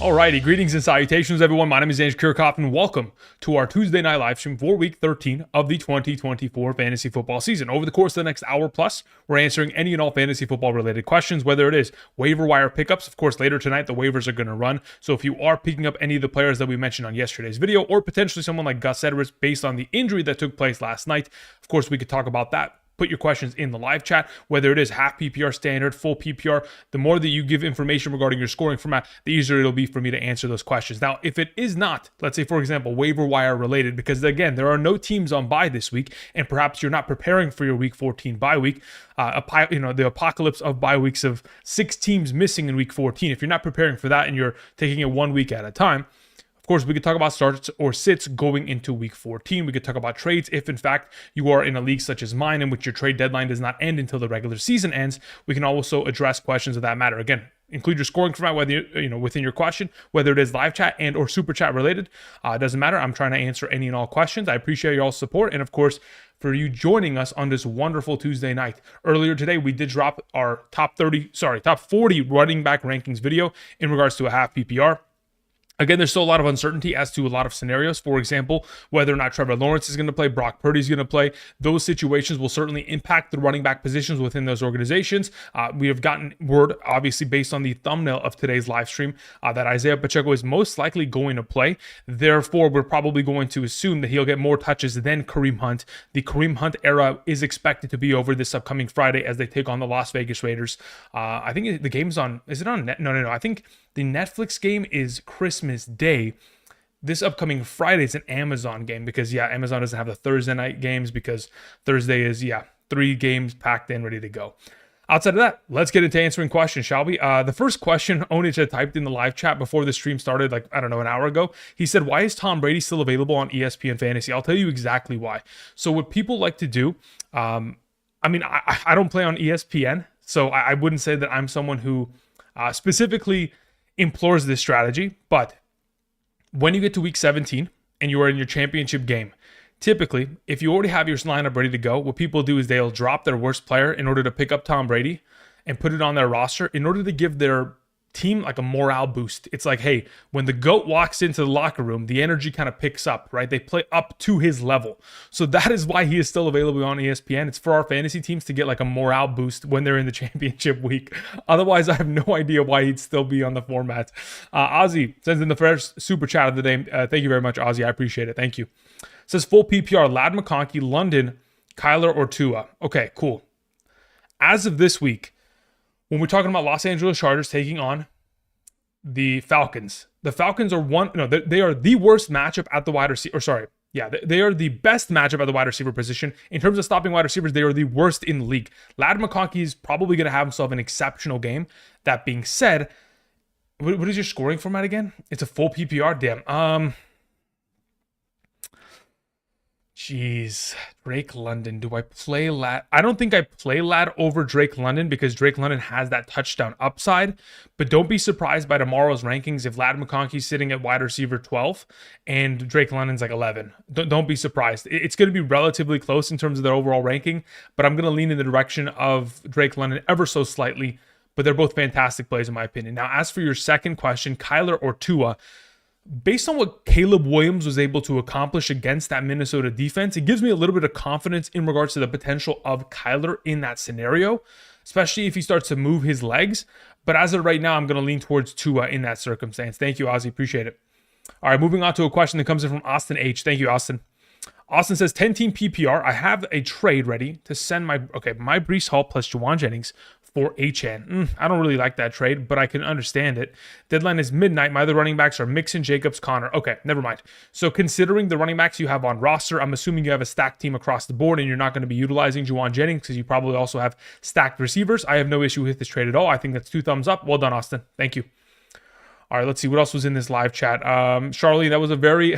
Alrighty, greetings and salutations, everyone. My name is Andrew Kirchhoff, and welcome to our Tuesday night live stream for Week 13 of the 2024 fantasy football season. Over the course of the next hour plus, we're answering any and all fantasy football related questions, whether it is waiver wire pickups. Of course, later tonight, the waivers are going to run. So if you are picking up any of the players that we mentioned on yesterday's video, or potentially someone like Gus Edwards based on the injury that took place last night, of course, we could talk about that. Put your questions in the live chat, whether it is half PPR standard, full PPR. The more that you give information regarding your scoring format, the easier it'll be for me to answer those questions. Now, if it is not, let's say, for example, waiver wire related, because again, there are no teams on bye this week, and perhaps you're not preparing for your Week 14 bye week, the apocalypse of bye weeks of 6 teams missing in Week 14. If you're not preparing for that and you're taking it 1 week at a time, of course, we could talk about starts or sits going into Week 14. We could talk about trades if, in fact, you are in a league such as mine in which your trade deadline does not end until the regular season ends. We can also address questions of that matter. Again, include your scoring format, whether within your question, whether it is live chat and or super chat related. It doesn't matter. I'm trying to answer any and all questions. I appreciate your all support, and of course, for you joining us on this wonderful Tuesday night. Earlier today, we did drop our top 40 running back rankings video in regards to a half PPR. Again, there's still a lot of uncertainty as to a lot of scenarios. For example, whether or not Trevor Lawrence is going to play, Brock Purdy is going to play. Those situations will certainly impact the running back positions within those organizations. We have gotten word, obviously based on the thumbnail of today's live stream, that Isaiah Pacheco is most likely going to play. Therefore, we're probably going to assume that he'll get more touches than Kareem Hunt. The Kareem Hunt era is expected to be over this upcoming Friday as they take on the Las Vegas Raiders. I think the game's on, is it on net? No. I think the Netflix game is Christmas Day. This upcoming Friday is an Amazon game because, Amazon doesn't have the Thursday night games because Thursday is, 3 games packed in, ready to go. Outside of that, let's get into answering questions, shall we? The first question Onich had typed in the live chat before the stream started, an hour ago. He said, why is Tom Brady still available on ESPN Fantasy? I'll tell you exactly why. So what people like to do, I don't play on ESPN, so I wouldn't say that I'm someone who specifically implores this strategy, but when you get to week 17 and you are in your championship game, typically, if you already have your lineup ready to go, what people do is they'll drop their worst player in order to pick up Tom Brady and put it on their roster in order to give their team like a morale boost. It's like, hey, when the GOAT walks into the locker room, the energy kind of picks up, right? They play up to his level. So that is why he is still available on ESPN. It's for our fantasy teams to get like a morale boost when they're in the championship week. Otherwise, I have no idea why he'd still be on the format. Ozzy sends in the first super chat of the day. Thank you very much, Ozzy. I appreciate it. Thank you. Says full PPR, Lad McConkey, London, Kyler, or Tua. Okay, cool. As of this week, when we're talking about Los Angeles Chargers taking on the Falcons are they are the worst matchup at the wide receiver, they are the best matchup at the wide receiver position. In terms of stopping wide receivers, they are the worst in the league. Lad McConkey is probably going to have himself an exceptional game. That being said, what is your scoring format again? It's a full PPR, damn. Jeez, Drake London. Do I play Lad? I don't think I play Lad over Drake London because Drake London has that touchdown upside. But don't be surprised by tomorrow's rankings if Lad McConkey's sitting at wide receiver 12 and Drake London's like 11. Don't be surprised. It's going to be relatively close in terms of their overall ranking, but I'm going to lean in the direction of Drake London ever so slightly. But they're both fantastic plays in my opinion. Now, as for your second question, Kyler or Tua, based on what Caleb Williams was able to accomplish against that Minnesota defense, it gives me a little bit of confidence in regards to the potential of Kyler in that scenario, especially if he starts to move his legs. But as of right now, I'm going to lean towards Tua in that circumstance. Thank you, Ozzy. Appreciate it. All right, moving on to a question that comes in from Austin H. Thank you, Austin. Austin says, 10-team PPR. I have a trade ready to send my Breece Hall plus Juwan Jennings for HN. I don't really like that trade, but I can understand it. Deadline is midnight. My other running backs are Mixon, Jacobs, Connor. Okay, never mind. So considering the running backs you have on roster, I'm assuming you have a stacked team across the board and you're not going to be utilizing Juwan Jennings because you probably also have stacked receivers. I have no issue with this trade at all. I think that's 2 thumbs up. Well done, Austin. Thank you. All right, let's see what else was in this live chat. Charlie, that was a very,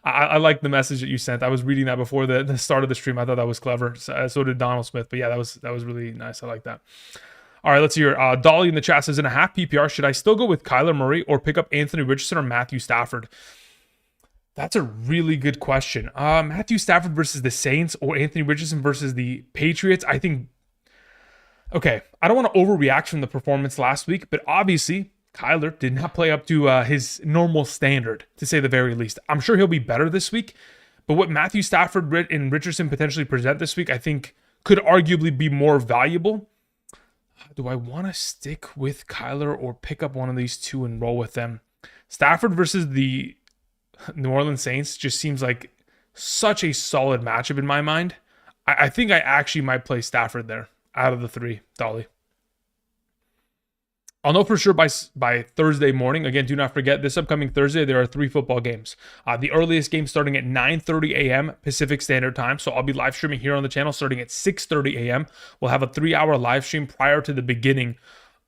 I like the message that you sent. I was reading that before the start of the stream. I thought that was clever. So did Donald Smith. But yeah, that was really nice. I like that. All right, let's hear. Dolly in the chat says, in a half PPR, should I still go with Kyler Murray or pick up Anthony Richardson or Matthew Stafford? That's a really good question. Matthew Stafford versus the Saints or Anthony Richardson versus the Patriots. I think, okay, I don't want to overreact from the performance last week, but obviously Kyler did not play up to his normal standard, to say the very least. I'm sure he'll be better this week, but what Matthew Stafford and Richardson potentially present this week, I think could arguably be more valuable. Do I want to stick with Kyler or pick up one of these two and roll with them? Stafford versus the New Orleans Saints just seems like such a solid matchup in my mind. I think I actually might play Stafford there out of the three, Dolly. I'll know for sure by Thursday morning. Again, do not forget, this upcoming Thursday, there are 3 football games. The earliest game starting at 9:30 a.m. Pacific Standard Time. So I'll be live streaming here on the channel starting at 6:30 a.m. We'll have a 3-hour live stream prior to the beginning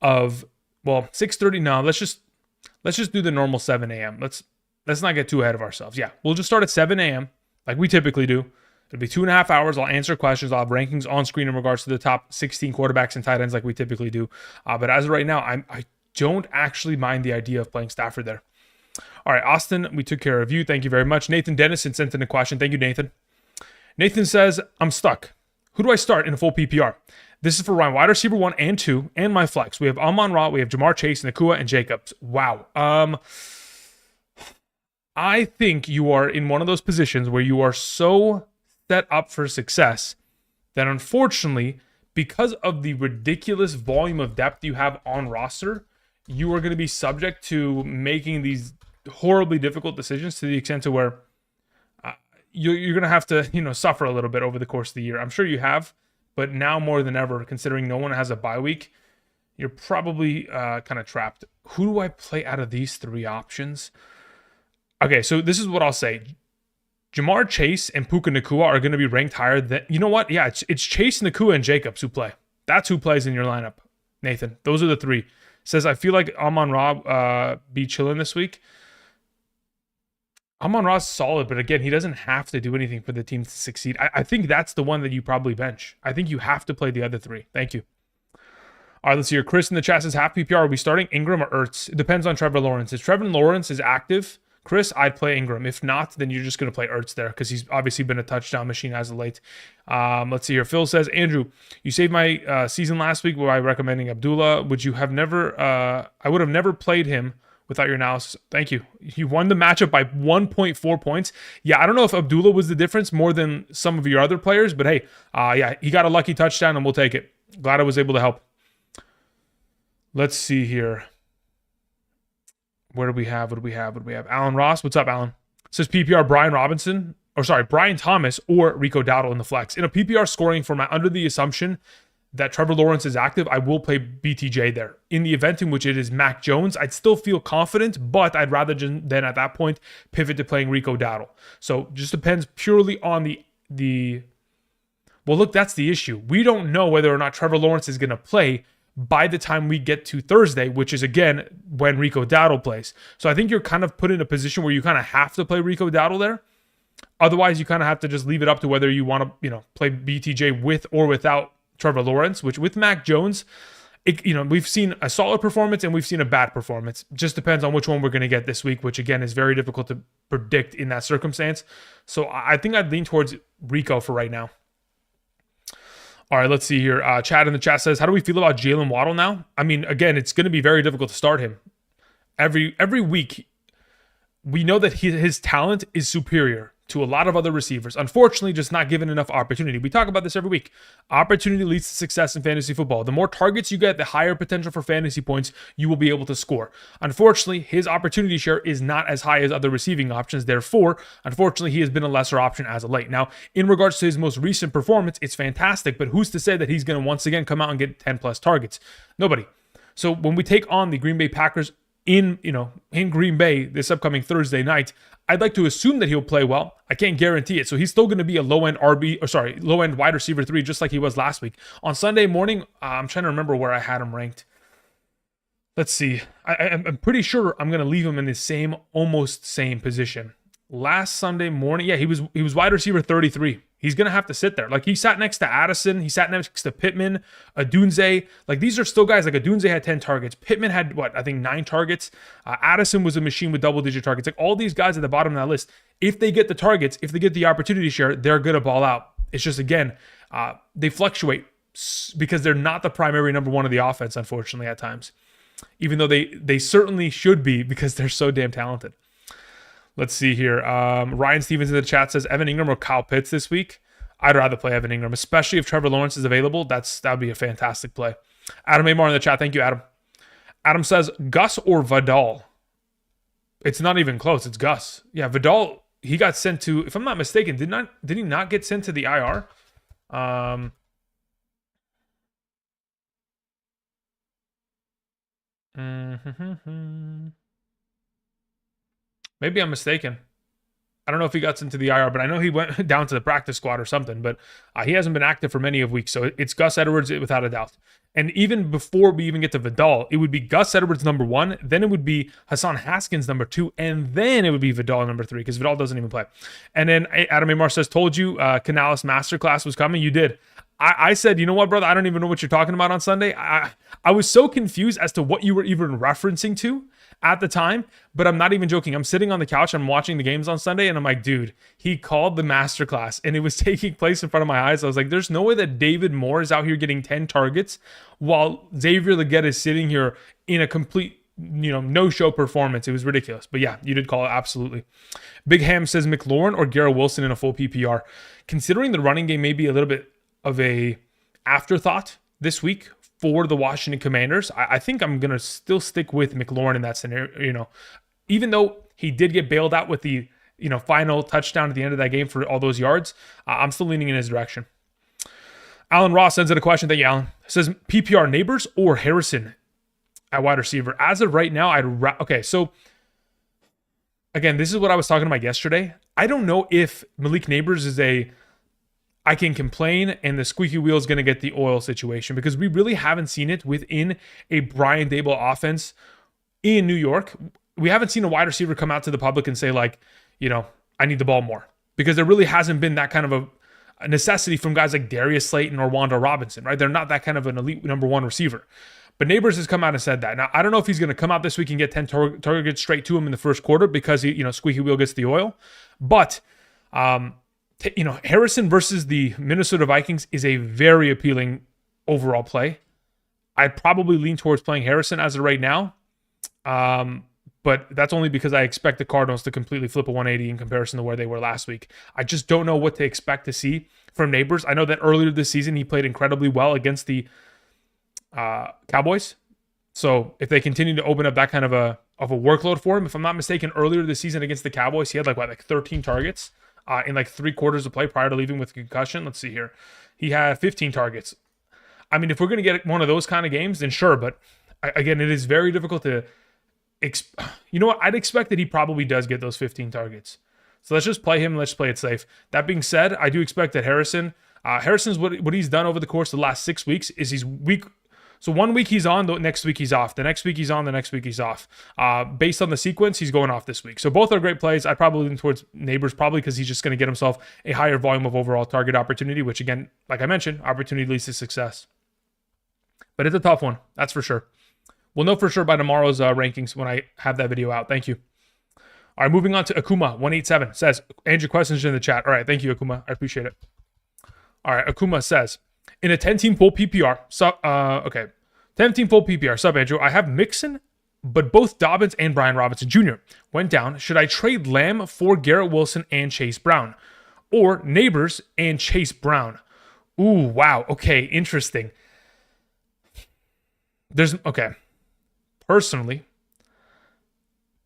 of, 6:30. No, let's just do the normal 7 a.m. Let's not get too ahead of ourselves. Yeah, we'll just start at 7 a.m. like we typically do. It'll be 2.5 hours. I'll answer questions. I'll have rankings on screen in regards to the top 16 quarterbacks and tight ends like we typically do. But as of right now, I don't actually mind the idea of playing Stafford there. All right, Austin, we took care of you. Thank you very much. Nathan Dennison sent in a question. Thank you, Nathan. Nathan says, I'm stuck. Who do I start in a full PPR? This is for Ryan, wide receiver 1 and 2, and my flex. We have Amon-Ra, we have Jamar Chase, Nakua, and Jacobs. Wow. I think you are in one of those positions where you are so set up for success that unfortunately, because of the ridiculous volume of depth you have on roster, you are going to be subject to making these horribly difficult decisions to the extent to where you're going to have to, suffer a little bit over the course of the year. I'm sure you have, but now more than ever, considering no one has a bye week, you're probably kind of trapped. Who do I play out of these 3 options? Okay, so this is what I'll say. Jamar Chase and Puka Nakua are going to be ranked higher than... You know what? Yeah, it's Chase, Nakua, and Jacobs who play. That's who plays in your lineup, Nathan. Those are the 3. Says, I feel like Amon-Ra be chilling this week. Amon-Ra's solid, but again, he doesn't have to do anything for the team to succeed. I think that's the one that you probably bench. I think you have to play the other 3. Thank you. All right, let's see here. Chris in the chat says, half PPR, are we starting Ingram or Ertz? It depends on Trevor Lawrence. If Trevor Lawrence is active... Chris, I'd play Ingram. If not, then you're just going to play Ertz there because he's obviously been a touchdown machine as of late. Let's see here. Phil says, Andrew, you saved my season last week by recommending Abdullah. I would have never played him without your analysis. Thank you. You won the matchup by 1.4 points. Yeah, I don't know if Abdullah was the difference more than some of your other players, but hey, he got a lucky touchdown and we'll take it. Glad I was able to help. Let's see here. What do we have? Alan Ross. What's up, Alan? Says PPR Brian Thomas or Rico Dowdle in the flex. In a PPR scoring format, under the assumption that Trevor Lawrence is active, I will play BTJ there. In the event in which it is Mac Jones, I'd still feel confident, but I'd rather then at that point pivot to playing Rico Dowdle. So just depends purely on the. Well, look, that's the issue. We don't know whether or not Trevor Lawrence is going to play by the time we get to Thursday, which is, again, when Rico Dowdle plays. So I think you're kind of put in a position where you kind of have to play Rico Dowdle there. Otherwise, you kind of have to just leave it up to whether you want to, play BTJ with or without Trevor Lawrence, which with Mac Jones, we've seen a solid performance and we've seen a bad performance. Just depends on which one we're going to get this week, which, again, is very difficult to predict in that circumstance. So I think I'd lean towards Rico for right now. All right, let's see here. Chad in the chat says, how do we feel about Jalen Waddle now? I mean, again, it's going to be very difficult to start him. Every week, we know that his talent is superior to a lot of other receivers. Unfortunately, just not given enough opportunity. We talk about this every week. Opportunity leads to success in fantasy football. The more targets you get, the higher potential for fantasy points you will be able to score. Unfortunately, his opportunity share is not as high as other receiving options. Therefore, unfortunately, he has been a lesser option as of late. Now, in regards to his most recent performance, it's fantastic, but who's to say that he's going to once again come out and get 10 plus targets? Nobody. So when we take on the Green Bay Packers in Green Bay this upcoming Thursday night, I'd like to assume that he'll play well. I can't guarantee it. So he's still going to be a low-end wide receiver 3, just like he was last week. On Sunday morning, I'm trying to remember where I had him ranked. Let's see. I'm pretty sure I'm going to leave him in the almost same position. Last Sunday morning, yeah, he was wide receiver 33. He's going to have to sit there. Like, he sat next to Addison. He sat next to Pittman, Adunze. Like, these are still guys. Like, Adunze had 10 targets. Pittman had, 9 targets. Addison was a machine with double-digit targets. Like, all these guys at the bottom of that list, if they get the targets, if they get the opportunity share, they're going to ball out. It's just, again, they fluctuate because they're not the primary number one of the offense, unfortunately, at times. even though they certainly should be because they're so damn talented. Let's see here. Ryan Stevens in the chat says Evan Ingram or Kyle Pitts this week. I'd rather play Evan Ingram, especially if Trevor Lawrence is available. That'd be a fantastic play. Adam Amar in the chat. Thank you, Adam. Adam says Gus or Vidal. It's not even close. It's Gus. Yeah, Vidal. He got sent to, if I'm not mistaken, did he not get sent to the IR? Maybe I'm mistaken. I don't know if he got into the IR, but I know he went down to the practice squad or something. But he hasn't been active for many of weeks, so it's Gus Edwards without a doubt. And even before we even get to Vidal, it would be Gus Edwards number 1, then it would be Hassan Haskins number 2, and then it would be Vidal number 3 because Vidal doesn't even play. And then Adam Amar says, "Told you Canales Masterclass was coming. You did." I said, you know what, brother? I don't even know what you're talking about on Sunday. I was so confused as to what you were even referencing to at the time, but I'm not even joking. I'm sitting on the couch, I'm watching the games on Sunday, and I'm like, dude, he called the masterclass, and it was taking place in front of my eyes. I was like, there's no way that David Moore is out here getting 10 targets while Xavier Legette is sitting here in a complete, no-show performance. It was ridiculous. But yeah, you did call it, absolutely. Big Ham says McLaurin or Garrett Wilson in a full PPR. Considering the running game may be a little bit of a afterthought this week for the Washington Commanders, I think I'm going to still stick with McLaurin in that scenario. Even though he did get bailed out with the, final touchdown at the end of that game for all those yards, I'm still leaning in his direction. Alan Ross sends in a question. Thank you, Alan. Says PPR Neighbors or Harrison at wide receiver. As of right now, okay, so again, this is what I was talking about yesterday. I don't know if Malik Neighbors is I can complain and the squeaky wheel is going to get the oil situation, because we really haven't seen it within a Brian Daboll offense in New York. We haven't seen a wide receiver come out to the public and say, like, I need the ball more, because there really hasn't been that kind of a necessity from guys like Darius Slayton or Wanda Robinson, right? They're not that kind of an elite number 1 receiver. But Neighbors has come out and said that. Now, I don't know if he's going to come out this week and get 10 targets straight to him in the first quarter because squeaky wheel gets the oil. But, Harrison versus the Minnesota Vikings is a very appealing overall play. I'd probably lean towards playing Harrison as of right now. But that's only because I expect the Cardinals to completely flip a 180 in comparison to where they were last week. I just don't know what to expect to see from Neighbors. I know that earlier this season he played incredibly well against the Cowboys. So if they continue to open up that kind of a workload for him, if I'm not mistaken, earlier this season against the Cowboys, he had like 13 targets in like 3 quarters of play prior to leaving with concussion. Let's see here. He had 15 targets. I mean, if we're going to get one of those kind of games, then sure. But again, it is very difficult to, you know what? I'd expect that he probably does get those 15 targets. So let's just play him. Let's play it safe. That being said, I do expect that Harrison's what he's done over the course of the last 6 weeks is he's weak. So 1 week he's on, the next week he's off. The next week he's on, the next week he's off. Based on the sequence, he's going off this week. So both are great plays. I probably lean towards Neighbors probably because he's just going to get himself a higher volume of overall target opportunity, which again, like I mentioned, opportunity leads to success. But it's a tough one, that's for sure. We'll know for sure by tomorrow's rankings when I have that video out. Thank you. All right, moving on to Akuma187 says, Andrew, questions in the chat. All right, thank you, Akuma. I appreciate it. All right, Akuma says, in a 10-team full PPR, 10-team full PPR, sub Andrew, I have Mixon, but both Dobbins and Brian Robinson Jr. went down. Should I trade Lamb for Garrett Wilson and Chase Brown? Or Neighbors and Chase Brown? Ooh, wow. Okay, interesting. Personally,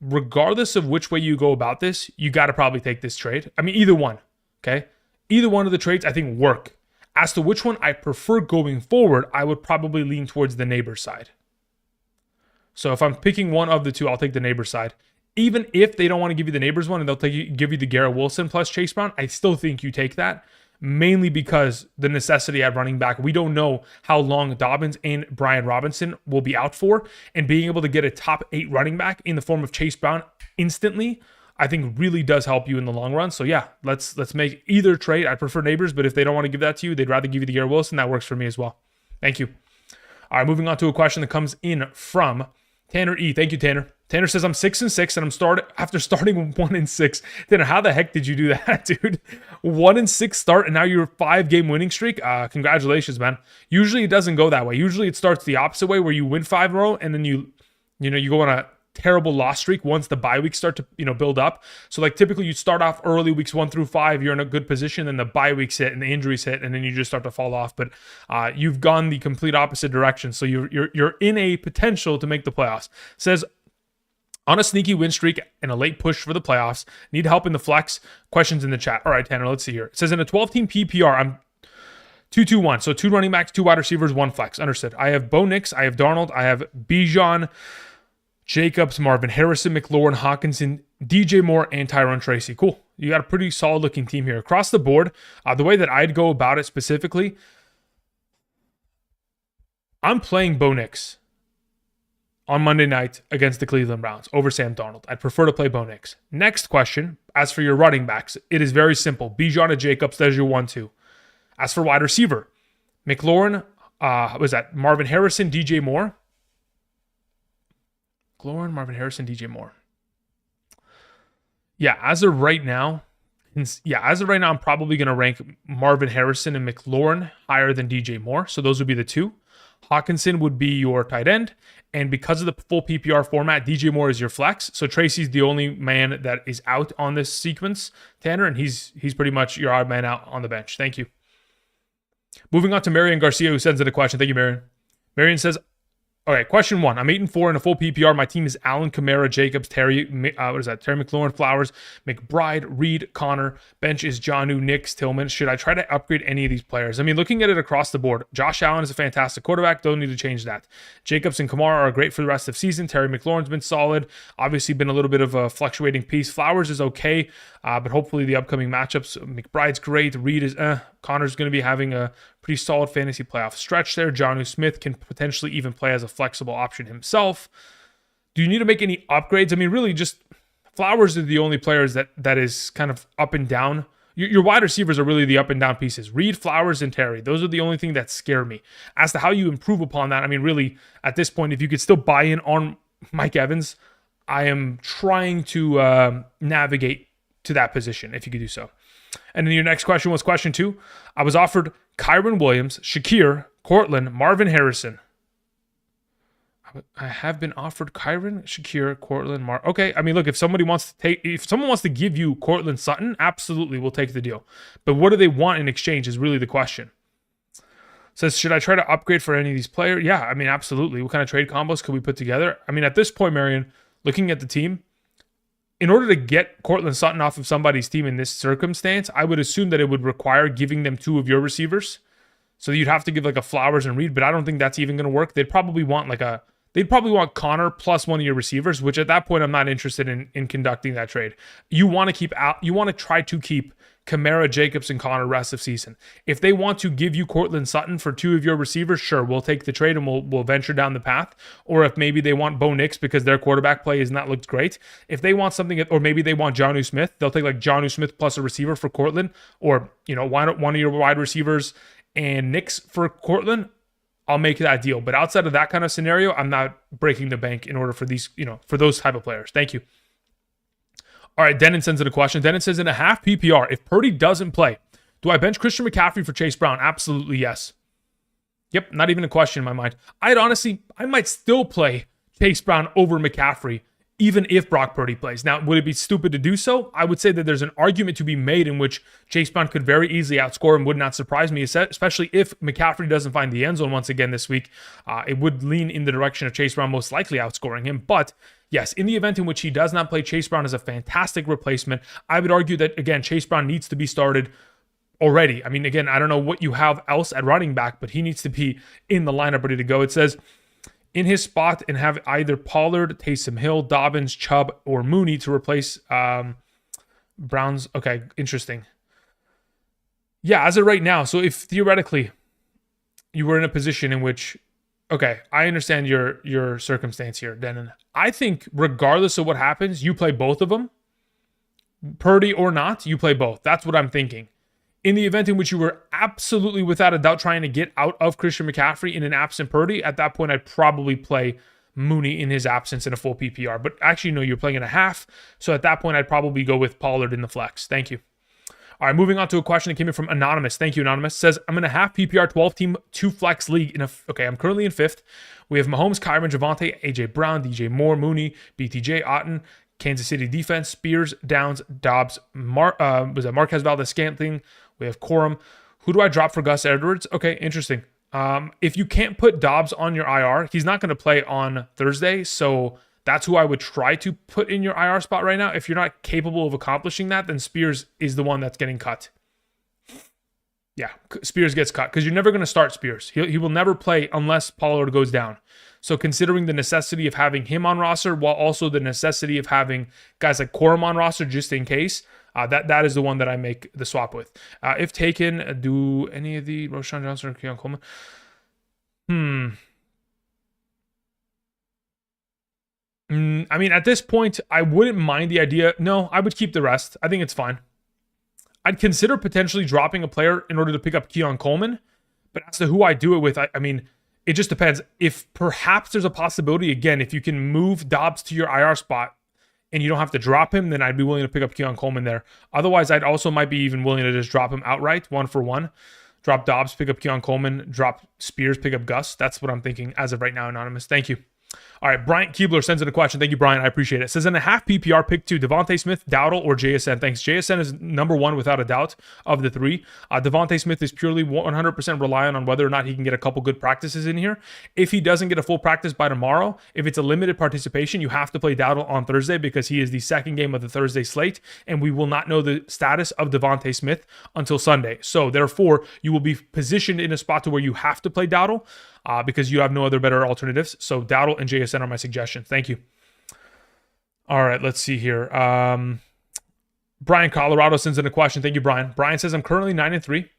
regardless of which way you go about this, you got to probably take this trade. I mean, either one, okay? Either one of the trades I think work. As to which one I prefer going forward, I would probably lean towards the Neighbors side. So if I'm picking one of the two, I'll take the Neighbors side. Even if they don't want to give you the Neighbors one and they'll give you the Garrett Wilson plus Chase Brown, I still think you take that. Mainly because the necessity at running back. We don't know how long Dobbins and Brian Robinson will be out for. And being able to get a top 8 running back in the form of Chase Brown instantly, I think really does help you in the long run. So yeah, let's make either trade. I prefer Neighbors, but if they don't want to give that to you, they'd rather give you the Garrett Wilson. That works for me as well. Thank you. All right, moving on to a question that comes in from Tanner E. Thank you, Tanner. Tanner says, I'm 6-6 and I'm after starting 1-6. Tanner, how the heck did you do that, dude? 1-6 start and now you're 5-game winning streak. Congratulations, man. Usually it doesn't go that way. Usually it starts the opposite way where you win 5 in a row and then you you go on a terrible loss streak once the bye weeks start to build up. So like typically you start off early, weeks 1 through 5, you're in a good position, then the bye weeks hit and the injuries hit, and then you just start to fall off. But you've gone the complete opposite direction, so you're in a potential to make the playoffs. It says, on a sneaky win streak and a late push for the playoffs, need help in the flex? Questions in the chat. All right, Tanner, let's see here. It says in a 12-team PPR, I'm 2-2-1. So 2 running backs, 2 wide receivers, 1 flex. Understood. I have Bo Nix, I have Darnold, I have Bijan, Jacobs, Marvin Harrison, McLaurin, Hawkinson, DJ Moore, and Tyrone Tracy. Cool. You got a pretty solid looking team here. Across the board, the way that I'd go about it specifically, I'm playing Bo Nix on Monday night against the Cleveland Browns over Sam Darnold. I'd prefer to play Bo Nix. Next question, as for your running backs, it is very simple. Bijan and Jacobs, there's your 1-2. As for wide receiver, McLaurin, Marvin Harrison, DJ Moore. McLaurin, Marvin Harrison, DJ Moore. As of right now, I'm probably going to rank Marvin Harrison and McLaurin higher than DJ Moore. So those would be the 2. Hawkinson would be your tight end. And because of the full PPR format, DJ Moore is your flex. So Tracy's the only man that is out on this sequence, Tanner, and he's pretty much your odd man out on the bench. Thank you. Moving on to Marion Garcia, who sends in a question. Thank you, Marion. Marion says, all right, question 1. I'm 8-4 in a full PPR. My team is Allen, Kamara, Jacobs, Terry McLaurin, Flowers, McBride, Reed, Connor. Bench is Jonnu, Nix, Tillman. Should I try to upgrade any of these players? I mean, looking at it across the board, Josh Allen is a fantastic quarterback. Don't need to change that. Jacobs and Kamara are great for the rest of the season. Terry McLaurin's been solid. Obviously been a little bit of a fluctuating piece. Flowers is okay, but hopefully the upcoming matchups, McBride's great. Reed is Connor's going to be having a pretty solid fantasy playoff stretch there. Jonnu Smith can potentially even play as a flexible option himself. Do you need to make any upgrades? I mean, really just Flowers are the only players that is kind of up and down. Your wide receivers are really the up and down pieces. Reed, Flowers, and Terry. Those are the only thing that scare me. As to how you improve upon that, I mean, really, at this point, if you could still buy in on Mike Evans, I am trying to navigate to that position, if you could do so. And then your next question was question 2. I was offered Kyron Williams, Shakir, Cortland, Marvin Harrison. I have been offered Kyron, Shakir, Cortland, Okay, I mean, look, if someone wants to give you Cortland Sutton, absolutely, we'll take the deal. But what do they want in exchange is really the question. Says, should I try to upgrade for any of these players? Yeah, I mean, absolutely. What kind of trade combos could we put together? I mean, at this point, Marion, looking at the team, in order to get Cortland Sutton off of somebody's team in this circumstance, I would assume that it would require giving them 2 of your receivers. So you'd have to give like a Flowers and Reed, but I don't think that's even going to work. They'd probably want Connor plus one of your receivers, which at that point I'm not interested in conducting that trade. You want to try to keep Kamara, Jacobs, and Connor rest of season. If they want to give you Cortland Sutton for 2 of your receivers, sure, we'll take the trade and we'll venture down the path. Or if maybe they want Bo Nix because their quarterback play has not looked great. If they want something, or maybe they want Jonnu Smith, they'll take like Jonnu Smith plus a receiver for Cortland, or one of your wide receivers and Nix for Cortland. I'll make that deal. But outside of that kind of scenario, I'm not breaking the bank in order for these, for those type of players. Thank you. All right, Denon sends in a question. Denon says, in a half PPR, if Purdy doesn't play, do I bench Christian McCaffrey for Chase Brown? Absolutely yes. Yep, not even a question in my mind. I might still play Chase Brown over McCaffrey, even if Brock Purdy plays. Now, would it be stupid to do so? I would say that there's an argument to be made in which Chase Brown could very easily outscore him. Would not surprise me, especially if McCaffrey doesn't find the end zone once again this week. It would lean in the direction of Chase Brown most likely outscoring him. But yes, in the event in which he does not play, Chase Brown is a fantastic replacement. I would argue that, again, Chase Brown needs to be started already. I mean, again, I don't know what you have else at running back, but he needs to be in the lineup ready to go. It says, in his spot and have either Pollard, Taysom Hill, Dobbins, Chubb, or Mooney to replace Browns. Okay, interesting. Yeah, as of right now, so if theoretically you were in a position in which, okay, I understand your circumstance here, Denon. I think regardless of what happens, you play both of them. Purdy or not, you play both. That's what I'm thinking. In the event in which you were absolutely without a doubt trying to get out of Christian McCaffrey in an absent Purdy, at that point I'd probably play Mooney in his absence in a full PPR. But actually, no, you're playing in a half. So at that point, I'd probably go with Pollard in the flex. Thank you. All right, moving on to a question that came in from Anonymous. Thank you, Anonymous. Says, I'm in a half PPR 12-team 2-flex league. Okay, I'm currently in 5th. We have Mahomes, Kyron, Javonte, AJ Brown, DJ Moore, Mooney, BTJ, Otten, Kansas City defense, Spears, Downs, Dobbs, was that Marquez Valdez-Scantling? We have Corum. Who do I drop for Gus Edwards? Okay, interesting. If you can't put Dobbs on your IR, he's not going to play on Thursday, so that's who I would try to put in your IR spot right now. If you're not capable of accomplishing that, then Spears is the one that's getting cut. Yeah, Spears gets cut because you're never going to start Spears. He will never play unless Pollard goes down. So considering the necessity of having him on roster while also the necessity of having guys like Corum on roster just in case, that is the one that I make the swap with. If taken, do any of the Roshan Johnson or Keon Coleman? I mean, at this point, I wouldn't mind the idea. No, I would keep the rest. I think it's fine. I'd consider potentially dropping a player in order to pick up Keon Coleman, but as to who I do it with, I mean, it just depends. If perhaps there's a possibility, again, if you can move Dobbs to your IR spot and you don't have to drop him, then I'd be willing to pick up Keon Coleman there. Otherwise, I'd also might be even willing to just drop him outright, 1-for-1. Drop Dobbs, pick up Keon Coleman, drop Spears, pick up Gus. That's what I'm thinking as of right now, Anonymous. Thank you. All right, Bryant Keebler sends in a question. Thank you, Brian. I appreciate it. Says, in a half PPR, pick 2, Devontae Smith, Dowdle, or JSN. Thanks. JSN is number 1 without a doubt of the 3. Devontae Smith is purely 100% reliant on whether or not he can get a couple good practices in here. If he doesn't get a full practice by tomorrow, if it's a limited participation, you have to play Dowdle on Thursday because he is the second game of the Thursday slate, and we will not know the status of Devontae Smith until Sunday. So therefore, you will be positioned in a spot to where you have to play Dowdle. Because you have no other better alternatives. So Dowdle and JSN are my suggestions. Thank you. All right, let's see here. Brian Colorado sends in a question. Thank you, Brian. Brian says, I'm currently 9-3.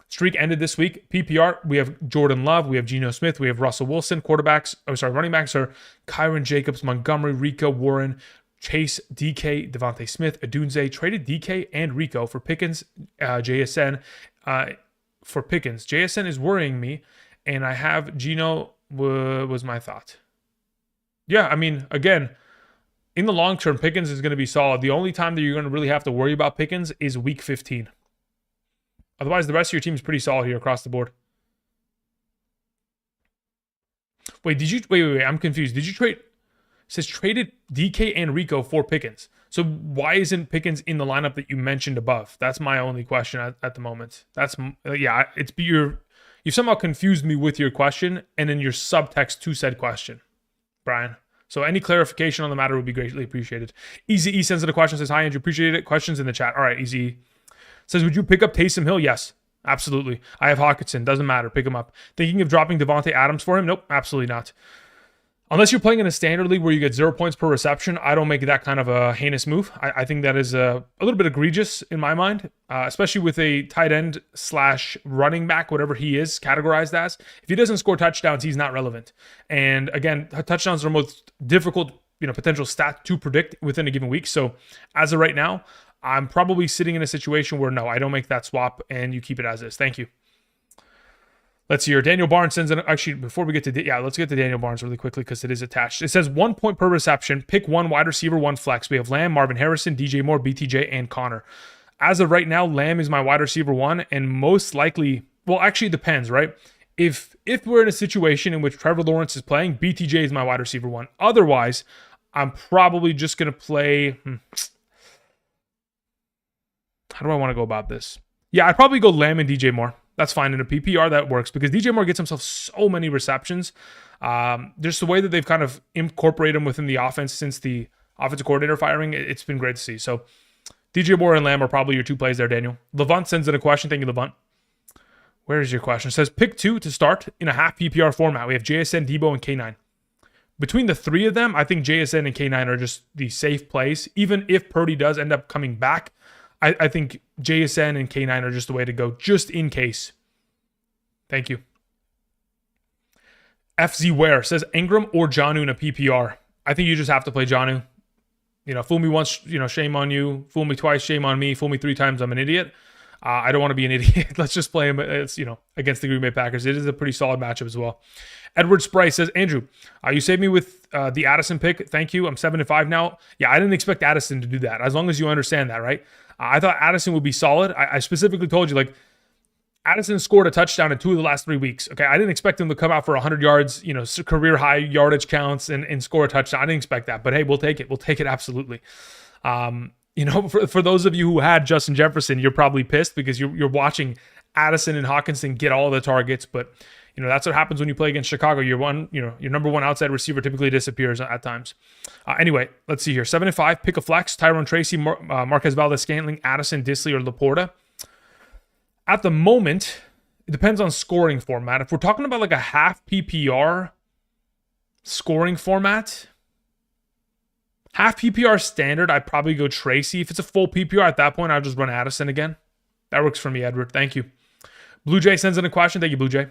Streak ended this week. PPR, we have Jordan Love, we have Geno Smith, we have Russell Wilson. Running backs are Kyron Jacobs, Montgomery, Rico, Warren, Chase, DK, Devontae Smith, Adunze. Traded DK and Rico for Pickens, JSN. For Pickens, JSN is worrying me. And I have Geno was my thought. Yeah, I mean, again, in the long term, Pickens is going to be solid. The only time that you're going to really have to worry about Pickens is week 15. Otherwise, the rest of your team is pretty solid here across the board. Wait, I'm confused. Did you trade? It says traded DK and Rico for Pickens. So why isn't Pickens in the lineup that you mentioned above? That's my only question at the moment. You somehow confused me with your question and then your subtext to said question, Brian. So any clarification on the matter would be greatly appreciated. Easy E sends in a question, says, hi, Andrew, appreciate it. Questions in the chat. All right, Easy E. Says, would you pick up Taysom Hill? Yes, absolutely. I have Hawkinson. Doesn't matter. Pick him up. Thinking of dropping Devontae Adams for him? Nope, absolutely not. Unless you're playing in a standard league where you get 0 points per reception, I don't make that kind of a heinous move. I think that is a little bit egregious in my mind, especially with a tight end / running back, whatever he is categorized as. If he doesn't score touchdowns, he's not relevant. And again, touchdowns are the most difficult, potential stat to predict within a given week. So as of right now, I'm probably sitting in a situation where no, I don't make that swap and you keep it as is. Thank you. Let's see here. Daniel Barnes sends in, actually, before we get to, let's get to Daniel Barnes really quickly because it is attached. It says 1 point per reception, pick 1 wide receiver, 1 flex. We have Lamb, Marvin Harrison, DJ Moore, BTJ, and Connor. As of right now, Lamb is my wide receiver 1, and most likely, well, actually it depends, right? If we're in a situation in which Trevor Lawrence is playing, BTJ is my wide receiver 1. Otherwise, I'm probably just going to play, how do I want to go about this? Yeah, I'd probably go Lamb and DJ Moore. That's fine. In a PPR, that works because DJ Moore gets himself so many receptions. Just the way that they've kind of incorporated him within the offense since the offensive coordinator firing, it's been great to see. So DJ Moore and Lamb are probably your 2 plays there, Daniel. Levant sends in a question. Thank you, Levant. Where is your question? It says pick 2 to start in a half PPR format. We have JSN, Debo, and K9. Between the 3 of them, I think JSN and K9 are just the safe plays. Even if Purdy does end up coming back, I think JSN and K9 are just the way to go, just in case. Thank you. FZ Ware says Ingram or Jonnu in a PPR. I think you just have to play Jonnu. Fool me once, shame on you. Fool me twice, shame on me. Fool me 3 times, I'm an idiot. I don't want to be an idiot. Let's just play him. It's, against the Green Bay Packers. It is a pretty solid matchup as well. Edward Spry says, Andrew, you saved me with the Addison pick. Thank you. I'm 7-5 now. Yeah, I didn't expect Addison to do that. As long as you understand that, right? I thought Addison would be solid. I specifically told you, like, Addison scored a touchdown in 2 of the last 3 weeks. Okay, I didn't expect him to come out for 100 yards, career high yardage counts and score a touchdown. I didn't expect that, but hey, we'll take it. We'll take it absolutely. For those of you who had Justin Jefferson, you're probably pissed because you're watching Addison and Hawkinson get all the targets, but that's what happens when you play against Chicago. Your number one outside receiver typically disappears at times. Anyway, let's see here. 7-5, pick a flex. Tyrone Tracy, Marquez Valdes-Scantling, Addison, Disley, or Laporta. At the moment, it depends on scoring format. If we're talking about like a half PPR scoring format, half PPR standard, I'd probably go Tracy. If it's a full PPR, at that point, I'll just run Addison again. That works for me, Edward. Thank you. Blue Jay sends in a question. Thank you, Blue Jay.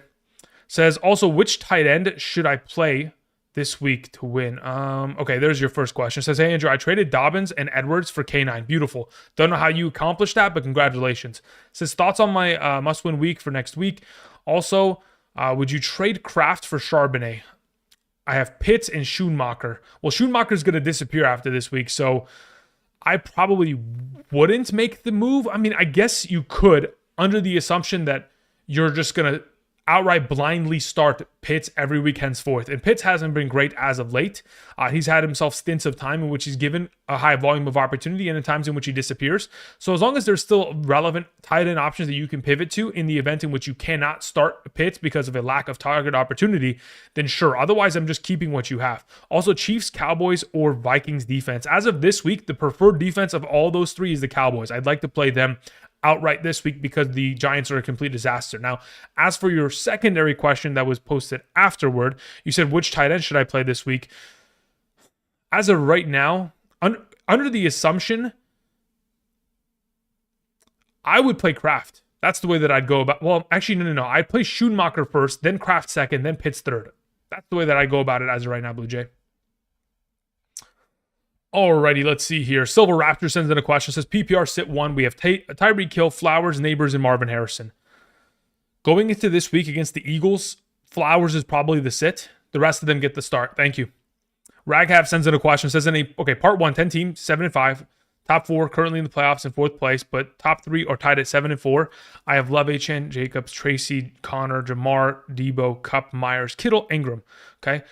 Says, also, which tight end should I play this week to win? Okay, there's your first question. Says, hey, Andrew, I traded Dobbins and Edwards for K9. Beautiful. Don't know how you accomplished that, but congratulations. Says, thoughts on my must-win week for next week. Also, would you trade Kraft for Charbonnet? I have Pitts and Schoonmaker. Well, Schoonmaker's going to disappear after this week, so I probably wouldn't make the move. I mean, I guess you could, under the assumption that you're just going to outright blindly start Pitts every week henceforth. And Pitts hasn't been great as of late. He's had himself stints of time in which he's given a high volume of opportunity and in times in which he disappears. So as long as there's still relevant tight end options that you can pivot to in the event in which you cannot start Pitts because of a lack of target opportunity, then sure. Otherwise, I'm just keeping what you have. Also, Chiefs, Cowboys, or Vikings defense. As of this week, the preferred defense of all those three is the Cowboys. I'd like to play them outright this week because the Giants are a complete disaster. Now, as for your secondary question that was posted afterward, you said, which tight end should I play this week? As of right now, under the assumption, I would play Kraft. That's the way that I'd go about. Well, actually, no. I'd play Schoonmaker first, then Kraft second, then Pitts third. That's the way that I go about it as of right now, Blue Jay. Alrighty, let's see here. Silver Raptor sends in a question. Says PPR sit 1. We have Tyreek Hill, Flowers, Neighbors, and Marvin Harrison. Going into this week against the Eagles, Flowers is probably the sit. The rest of them get the start. Thank you. Raghav sends in a question. Says part 1, 10 teams, 7-5. Top 4 currently in the playoffs in 4th place, but top 3 are tied at 7-4. I have Love, H.N., Jacobs, Tracy, Connor, Jamar, Debo, Kupp, Myers, Kittle, Ingram. Okay.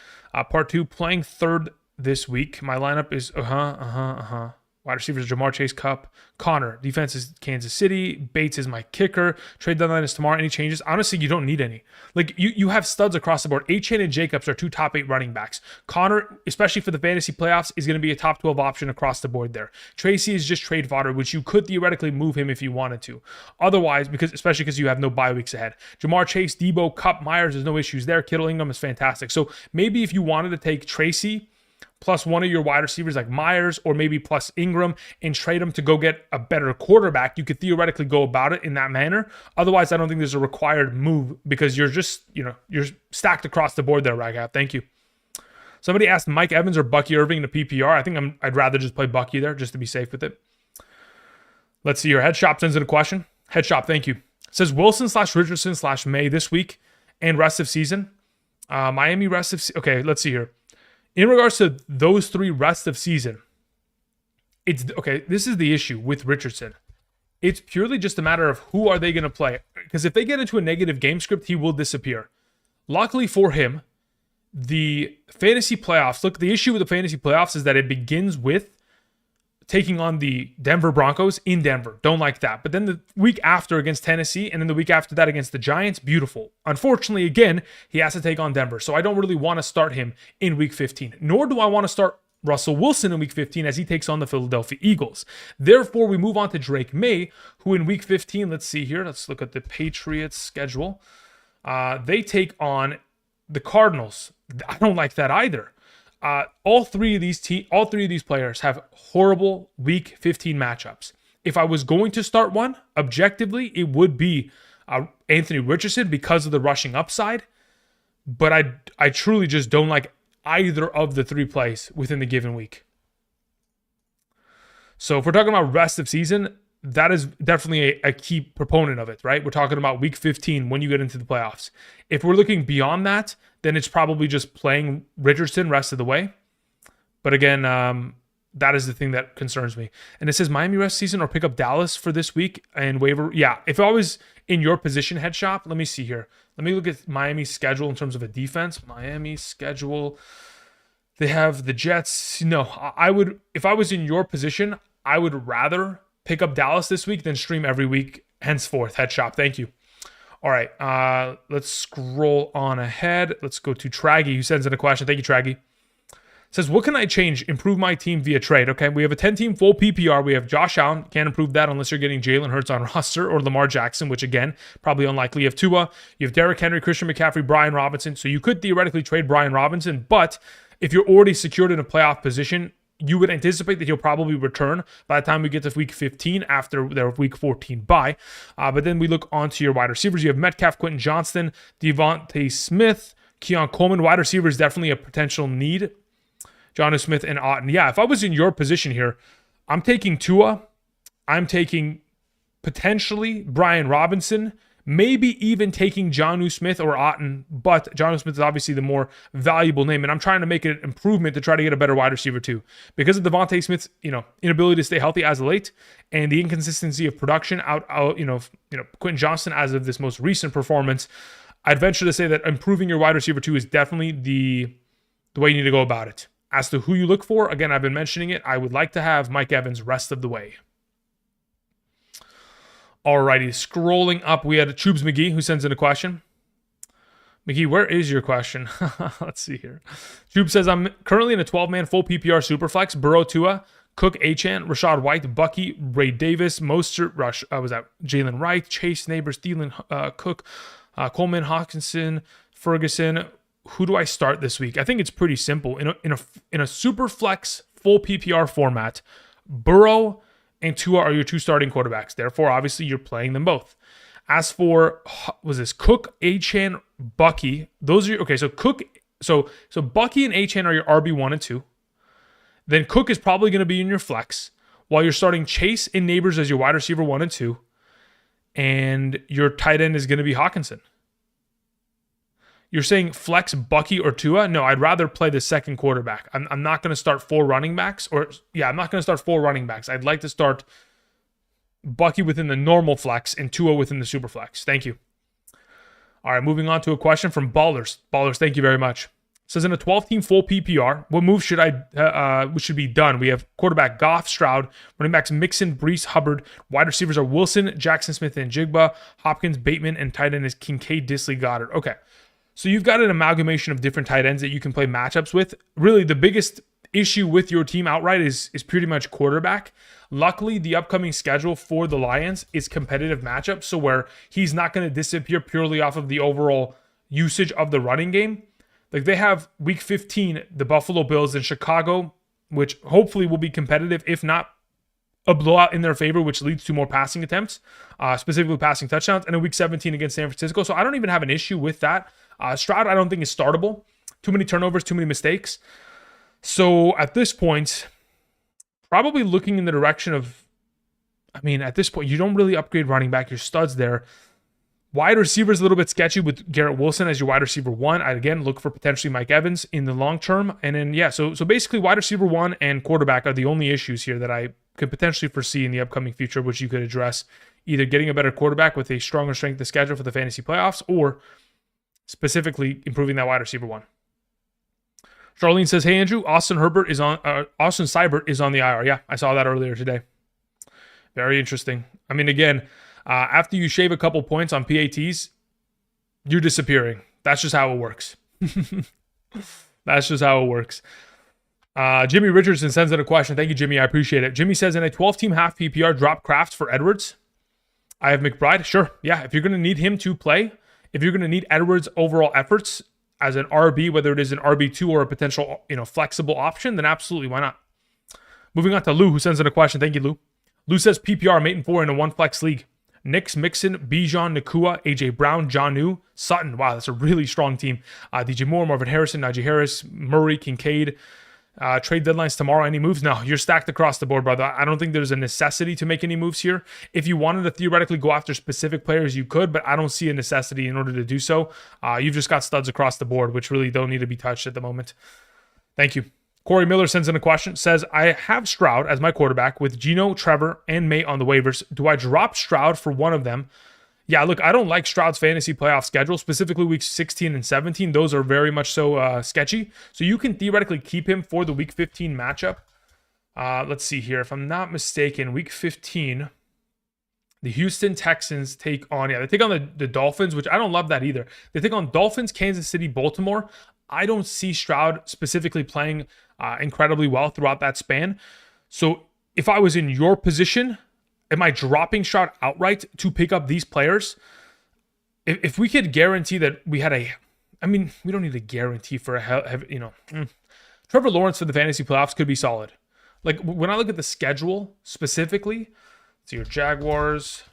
Part 2, playing 3rd this week. My lineup is wide receivers Jamar, Chase, Kupp, Connor. Defense is Kansas City. Bates is my kicker. Trade deadline is tomorrow. Any changes? Honestly, you don't need any. Like you have studs across the board. Achane and Jacobs are 2 top 8 running backs. Connor, especially for the fantasy playoffs, is going to be a top 12 option across the board there. Tracy is just trade fodder, which you could theoretically move him if you wanted to. Otherwise, especially because you have no bye weeks ahead. Jamar, Chase, Debo, Kupp, Myers, there's no issues there. Kittle, Ingram is fantastic. So maybe if you wanted to take Tracy plus one of your wide receivers like Myers or maybe plus Ingram and trade them to go get a better quarterback, you could theoretically go about it in that manner. Otherwise, I don't think there's a required move because you're just, you're stacked across the board there, Raghav. Thank you. Somebody asked Mike Evans or Bucky Irving in a PPR. I think I'd rather just play Bucky there just to be safe with it. Let's see here. Headshop sends in a question. Headshop, thank you. It says Wilson/Richardson/May this week and rest of season. Miami rest of season. Okay, let's see here. In regards to those 3 rest of season, this is the issue with Richardson. It's purely just a matter of who are they going to play. Because if they get into a negative game script, he will disappear. Luckily for him, the fantasy playoffs, the issue with the fantasy playoffs is that it begins with taking on the Denver Broncos in Denver. Don't like that. But then the week after against Tennessee, and then the week after that against the Giants, beautiful. Unfortunately, again, he has to take on Denver. So I don't really want to start him in week 15. Nor do I want to start Russell Wilson in week 15 as he takes on the Philadelphia Eagles. Therefore, we move on to Drake May, who in week 15, let's see here. Let's look at the Patriots schedule. They take on the Cardinals. I don't like that either. All three of these players have horrible Week 15 matchups. If I was going to start one, objectively, it would be Anthony Richardson because of the rushing upside. But I truly just don't like either of the 3 plays within the given week. So if we're talking about rest of season, that is definitely a key proponent of it, right? We're talking about week 15 when you get into the playoffs. If we're looking beyond that, then it's probably just playing Richardson rest of the way. But again, That is the thing that concerns me. And it says Miami rest season or pick up Dallas for this week and waiver. Yeah, if I was in your position, head shop, let me see here. Let me look at Miami's schedule in terms of a defense. Miami schedule. They have the Jets. No, I would, if I was in your position, I would rather pick up Dallas this week than stream every week henceforth. Head shop. Thank you. All right. Let's scroll on ahead. Let's go to Traggy, who sends in a question. Thank you, Traggy. Says, what can I change? Improve my team via trade. Okay, we have a 10-team full PPR. We have Josh Allen. Can't improve that unless you're getting Jalen Hurts on roster or Lamar Jackson, which again, probably unlikely. You have Tua. You have Derrick Henry, Christian McCaffrey, Brian Robinson. So you could theoretically trade Brian Robinson, but if you're already secured in a playoff position, you would anticipate that he'll probably return by the time we get to week 15 after their week 14 bye. But then we look onto your wide receivers. You have Metcalf, Quentin Johnston, Devontae Smith, Keon Coleman. Wide receiver is definitely a potential need. Jonnu Smith and Otton. Yeah, if I was in your position here, I'm taking Tua. I'm taking potentially Brian Robinson, maybe even taking Jonnu Smith or Otton, but Jonnu Smith is obviously the more valuable name, and I'm trying to make an improvement to try to get a better wide receiver too. Because of Devontae Smith's, inability to stay healthy as of late, and the inconsistency of production Quentin Johnston as of this most recent performance, I'd venture to say that improving your wide receiver too is definitely the way you need to go about it. As to who you look for, again, I've been mentioning it. I would like to have Mike Evans rest of the way. Alrighty, scrolling up, we had Chubes McGee who sends in a question. McGee, where is your question? Let's see here. Chubes says, I'm currently in a 12-man full PPR Superflex. Burrow, Tua, Cook, Achane, Rashad White, Bucky, Ray Davis, Mostert, Jalen Wright, Chase, Neighbors, Thielen, Cook, Coleman, Hawkinson, Ferguson. Who do I start this week? I think it's pretty simple. In a super flex full PPR format, Burrow and Tua are your two starting quarterbacks. Therefore, obviously, you're playing them both. As for Cook, Achane, Bucky? Those are okay. So Cook, so Bucky and Achane are your RB1 and 2. Then Cook is probably going to be in your flex, while you're starting Chase and Neighbors as your wide receiver 1 and 2, and your tight end is going to be Hawkinson. You're saying flex Bucky or Tua? No, I'd rather play the second quarterback. I'm not going to start 4 running backs. I'm not going to start 4 running backs. I'd like to start Bucky within the normal flex and Tua within the super flex. Thank you. All right, moving on to a question from Ballers. Ballers, thank you very much. It says, in a 12-team full PPR, what moves should be done? We have quarterback Goff, Stroud, running backs Mixon, Brees, Hubbard. Wide receivers are Wilson, Jackson Smith, and Jigba, Hopkins, Bateman, and tight end is Kincaid, Disley, Goddard. Okay. So you've got an amalgamation of different tight ends that you can play matchups with. Really, the biggest issue with your team outright is pretty much quarterback. Luckily, the upcoming schedule for the Lions is competitive matchups, so where he's not going to disappear purely off of the overall usage of the running game. Like they have week 15, the Buffalo Bills in Chicago, which hopefully will be competitive, if not a blowout in their favor, which leads to more passing attempts, specifically passing touchdowns, and in week 17 against San Francisco. So I don't even have an issue with that. Stroud, I don't think is startable. Too many turnovers, too many mistakes. So at this point, probably looking in the direction of, at this point, you don't really upgrade running back. Your studs there. Wide receiver is a little bit sketchy with Garrett Wilson as your wide receiver 1. I'd again look for potentially Mike Evans in the long term. And then, so basically wide receiver 1 and quarterback are the only issues here that I could potentially foresee in the upcoming future, which you could address either getting a better quarterback with a stronger strength of schedule for the fantasy playoffs, or specifically improving that wide receiver 1. Charlene says, hey, Andrew, Austin Seibert is on the IR. Yeah, I saw that earlier today. Very interesting. Again, after you shave a couple points on PATs, you're disappearing. That's just how it works. That's just how it works. Jimmy Richardson sends in a question. Thank you, Jimmy. I appreciate it. Jimmy says, in a 12-team half PPR, drop Kraft for Edwards. I have McBride. Sure. Yeah, if you're going to need him to play, if you're going to need Edwards' overall efforts as an RB, whether it is an RB2 or a potential, flexible option, then absolutely, why not? Moving on to Lou, who sends in a question. Thank you, Lou. Lou says PPR, I'm 8-4 in a 1-flex league. Nix, Mixon, Bijan, Nakua, AJ Brown, Jonnu, Sutton. Wow, that's a really strong team. DJ Moore, Marvin Harrison, Najee Harris, Murray, Kincaid. Trade deadlines tomorrow. Any moves? No, you're stacked across the board, brother. I don't think there's a necessity to make any moves here. If you wanted to theoretically go after specific players, you could, but I don't see a necessity in order to do so. You've just got studs across the board, which really don't need to be touched at the moment. Thank you. Corey Miller sends in a question, says, I have Stroud as my quarterback with Geno, Trevor, and May on the waivers. Do I drop Stroud for one of them? Yeah, look, I don't like Stroud's fantasy playoff schedule, specifically weeks 16 and 17. Those are very much so sketchy. So you can theoretically keep him for the week 15 matchup. Let's see here. If I'm not mistaken, week 15, the Houston Texans take on, they take on the Dolphins, which I don't love that either. They take on Dolphins, Kansas City, Baltimore. I don't see Stroud specifically playing incredibly well throughout that span. So if I was in your position, am I dropping Stroud outright to pick up these players? If we could guarantee that we had we don't need a guarantee for Trevor Lawrence for the fantasy playoffs could be solid. Like when I look at the schedule specifically, so your Jaguars,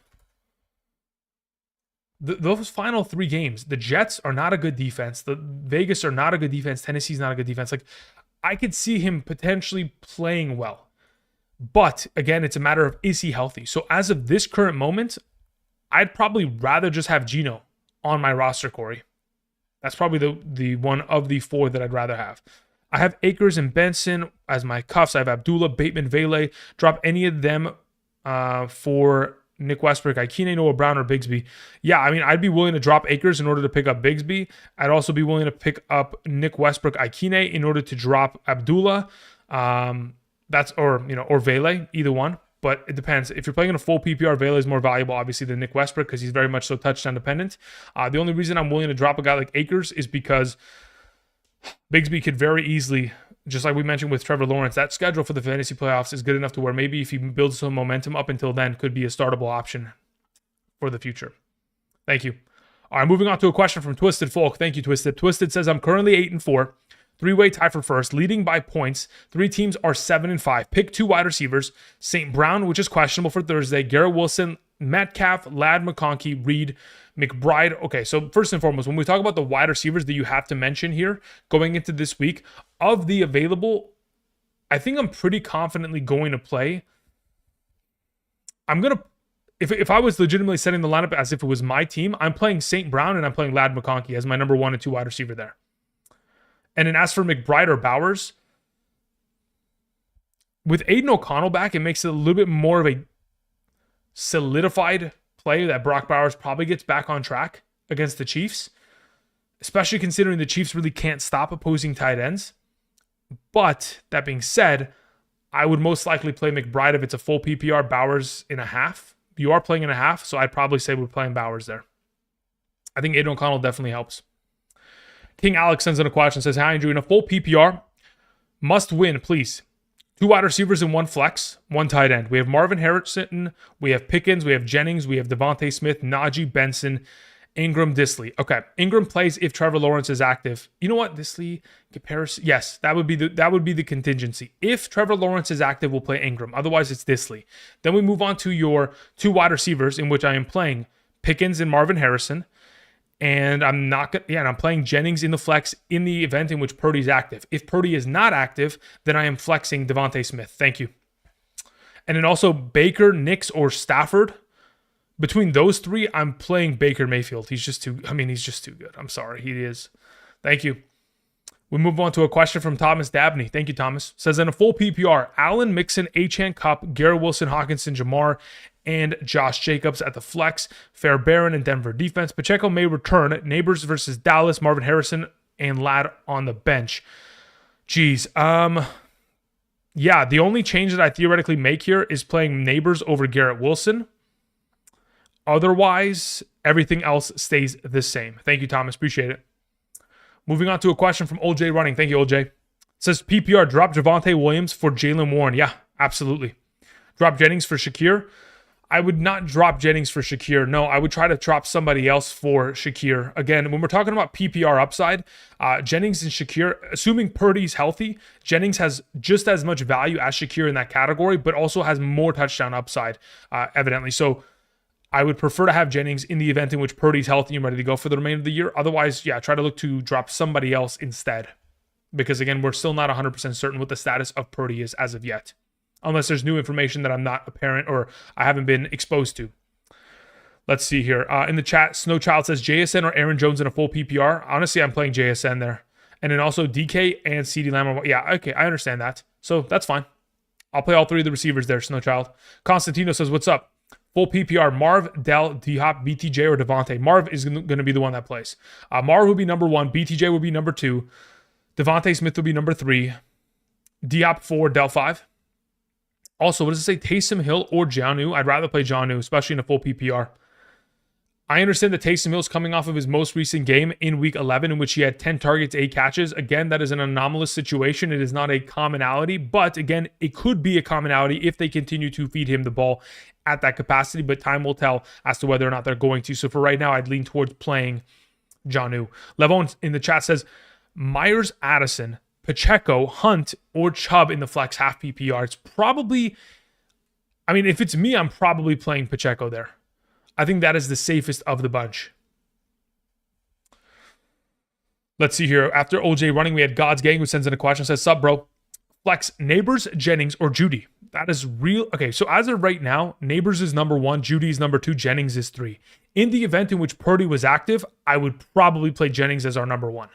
those final 3 games, the Jets are not a good defense. The Vegas are not a good defense. Tennessee's not a good defense. Like I could see him potentially playing well. But again, it's a matter of, is he healthy? So as of this current moment, I'd probably rather just have Geno on my roster, Corey. That's probably the one of the 4 that I'd rather have. I have Akers and Benson as my cuffs. I have Abdullah, Bateman, Vele. Drop any of them for Nick Westbrook, Ikene, Noah Brown, or Bigsby. Yeah, I'd be willing to drop Akers in order to pick up Bigsby. I'd also be willing to pick up Nick Westbrook, Ikene in order to drop Abdullah. Or Vele, either one. But it depends. If you're playing in a full PPR, Vele is more valuable, obviously, than Nick Westbrook because he's very much so touchdown dependent. The only reason I'm willing to drop a guy like Akers is because Bigsby could very easily, just like we mentioned with Trevor Lawrence, that schedule for the fantasy playoffs is good enough to where maybe if he builds some momentum up until then, could be a startable option for the future. Thank you. All right, moving on to a question from Twisted Folk. Thank you, Twisted. Twisted says, I'm currently 8-4. 3-way tie for first, leading by points. 3 teams are 7-5. Pick 2 wide receivers. St. Brown, which is questionable for Thursday. Garrett Wilson, Metcalf, Ladd McConkey, Reed, McBride. Okay, so first and foremost, when we talk about the wide receivers that you have to mention here going into this week, of the available, I think I'm pretty confidently going to play. If I was legitimately setting the lineup as if it was my team, I'm playing St. Brown and I'm playing Ladd McConkey as my number 1 and 2 wide receiver there. And then as for McBride or Bowers, with Aiden O'Connell back, it makes it a little bit more of a solidified play that Brock Bowers probably gets back on track against the Chiefs, especially considering the Chiefs really can't stop opposing tight ends. But that being said, I would most likely play McBride if it's a full PPR, Bowers in a half. You are playing in a half, so I'd probably say we're playing Bowers there. I think Aiden O'Connell definitely helps. King Alex sends in a question, says, hi, Andrew, in a full PPR, must win, please. 2 wide receivers and 1 flex, 1 tight end. We have Marvin Harrison, we have Pickens, we have Jennings, we have Devontae Smith, Najee, Benson, Ingram, Disley. Okay, Ingram plays if Trevor Lawrence is active. You know what, Disley comparison? Yes, that would be the contingency. If Trevor Lawrence is active, we'll play Ingram. Otherwise, it's Disley. Then we move on to your 2 wide receivers, in which I am playing Pickens and Marvin Harrison. And I'm playing Jennings in the flex in the event in which Purdy's active. If Purdy is not active, then I am flexing Devontae Smith. Thank you. And then also Baker, Nix, or Stafford. Between those 3, I'm playing Baker Mayfield. He's just too good. I'm sorry. He is. Thank you. We move on to a question from Thomas Dabney. Thank you, Thomas. Says, in a full PPR, Allen, Mixon, Achane, Kupp, Garrett Wilson, Hawkinson, Jamar, and Josh Jacobs at the flex. Fairbairn and Denver defense. Pacheco may return. Neighbors versus Dallas. Marvin Harrison and Ladd on the bench. Jeez. Yeah, the only change that I theoretically make here is playing Neighbors over Garrett Wilson. Otherwise, everything else stays the same. Thank you, Thomas. Appreciate it. Moving on to a question from OJ Running. Thank you, OJ. It says, PPR, drop Javonte Williams for Jaylen Warren. Yeah, absolutely. Drop Jennings for Shakir. I would not drop Jennings for Shakir. No, I would try to drop somebody else for Shakir. Again, when we're talking about PPR upside, Jennings and Shakir, assuming Purdy's healthy, Jennings has just as much value as Shakir in that category, but also has more touchdown upside, evidently. So I would prefer to have Jennings in the event in which Purdy's healthy and ready to go for the remainder of the year. Otherwise, yeah, try to look to drop somebody else instead. Because again, we're still not 100% certain what the status of Purdy is as of yet. Unless there's new information that I'm not apparent or I haven't been exposed to. Let's see here. In the chat, Snowchild says JSN or Aaron Jones in a full PPR. Honestly, I'm playing JSN there. And then also DK and CeeDee Lamb. Yeah, okay, I understand that. So that's fine. I'll play all three of the receivers there, Snow Child. Constantino says, what's up? Full PPR, Marv, Dell, D-Hop, BTJ, or Devontae. Marv is going to be the one that plays. Marv will be number 1. BTJ will be number 2. Devontae Smith will be number 3. D-Hop 4, Dell 5. Also, what does it say? Taysom Hill or Jonnu? I'd rather play Jonnu, especially in a full PPR. I understand that Taysom Hill is coming off of his most recent game in Week 11, in which he had 10 targets, 8 catches. Again, that is an anomalous situation. It is not a commonality, but again, it could be a commonality if they continue to feed him the ball at that capacity, but time will tell as to whether or not they're going to. So for right now, I'd lean towards playing Jonnu. Levon in the chat says, Myers, Addison, Pacheco, Hunt, or Chubb in the flex half PPR. It's probably, I mean, if it's me, I'm probably playing Pacheco there. I think that is the safest of the bunch. Let's see here. After OJ running, we had God's Gang who sends in a question. Says, sup, bro? Flex Neighbors, Jennings, or Judy. That is real. Okay, so as of right now, Neighbors is number 1, Judy is number 2, Jennings is 3. In the event in which Purdy was active, I would probably play Jennings as our number 1.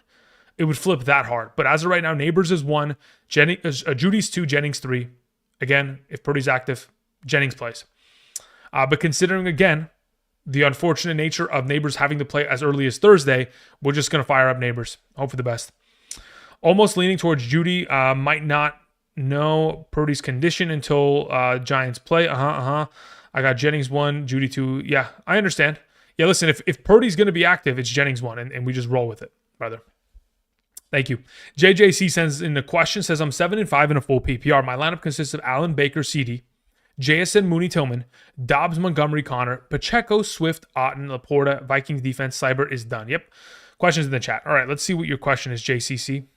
It would flip that hard. But as of right now, Neighbors is 1, Judy's 2, Jennings 3. Again, if Purdy's active, Jennings plays. But considering, again, the unfortunate nature of Neighbors having to play as early as Thursday, we're just going to fire up Neighbors. Hope for the best. Almost leaning towards Judy. Might not know Purdy's condition until Giants play. I got Jennings 1, Judy 2. Yeah, I understand. Yeah, listen, if Purdy's going to be active, it's Jennings 1, and we just roll with it, brother. Thank you. JJC sends in a question, says, I'm 7-5 in a full PPR. My lineup consists of Allen, Baker, CD, JSN, Mooney, Tillman, Dobbs, Montgomery, Connor, Pacheco, Swift, Otten, Laporta, Vikings defense, Cyber is done. Yep. Questions in the chat. All right, let's see what your question is, JCC.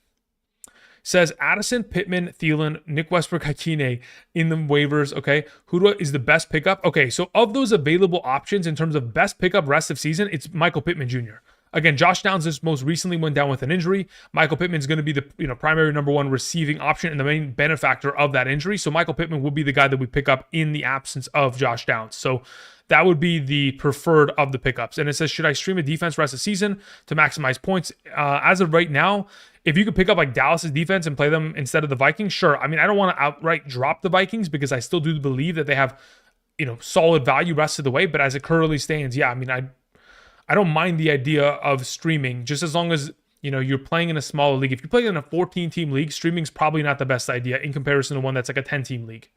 Says Addison, Pittman, Thielen, Nick Westbrook, Hakine in the waivers. Okay. Who is the best pickup? Okay, so of those available options in terms of best pickup rest of season, it's Michael Pittman Jr. Again, Josh Downs just most recently went down with an injury. Michael Pittman is going to be the primary number 1 receiving option and the main benefactor of that injury. So Michael Pittman will be the guy that we pick up in the absence of Josh Downs. So that would be the preferred of the pickups. And it says, should I stream a defense rest of season to maximize points? As of right now, if you could pick up like Dallas's defense and play them instead of the Vikings, sure. I mean, I don't want to outright drop the Vikings because I still do believe that they have, solid value rest of the way. But as it currently stands, yeah, I mean, I don't mind the idea of streaming just as long as, you're playing in a smaller league. If you're playing in a 14-team league, streaming's probably not the best idea in comparison to one that's like a 10-team league.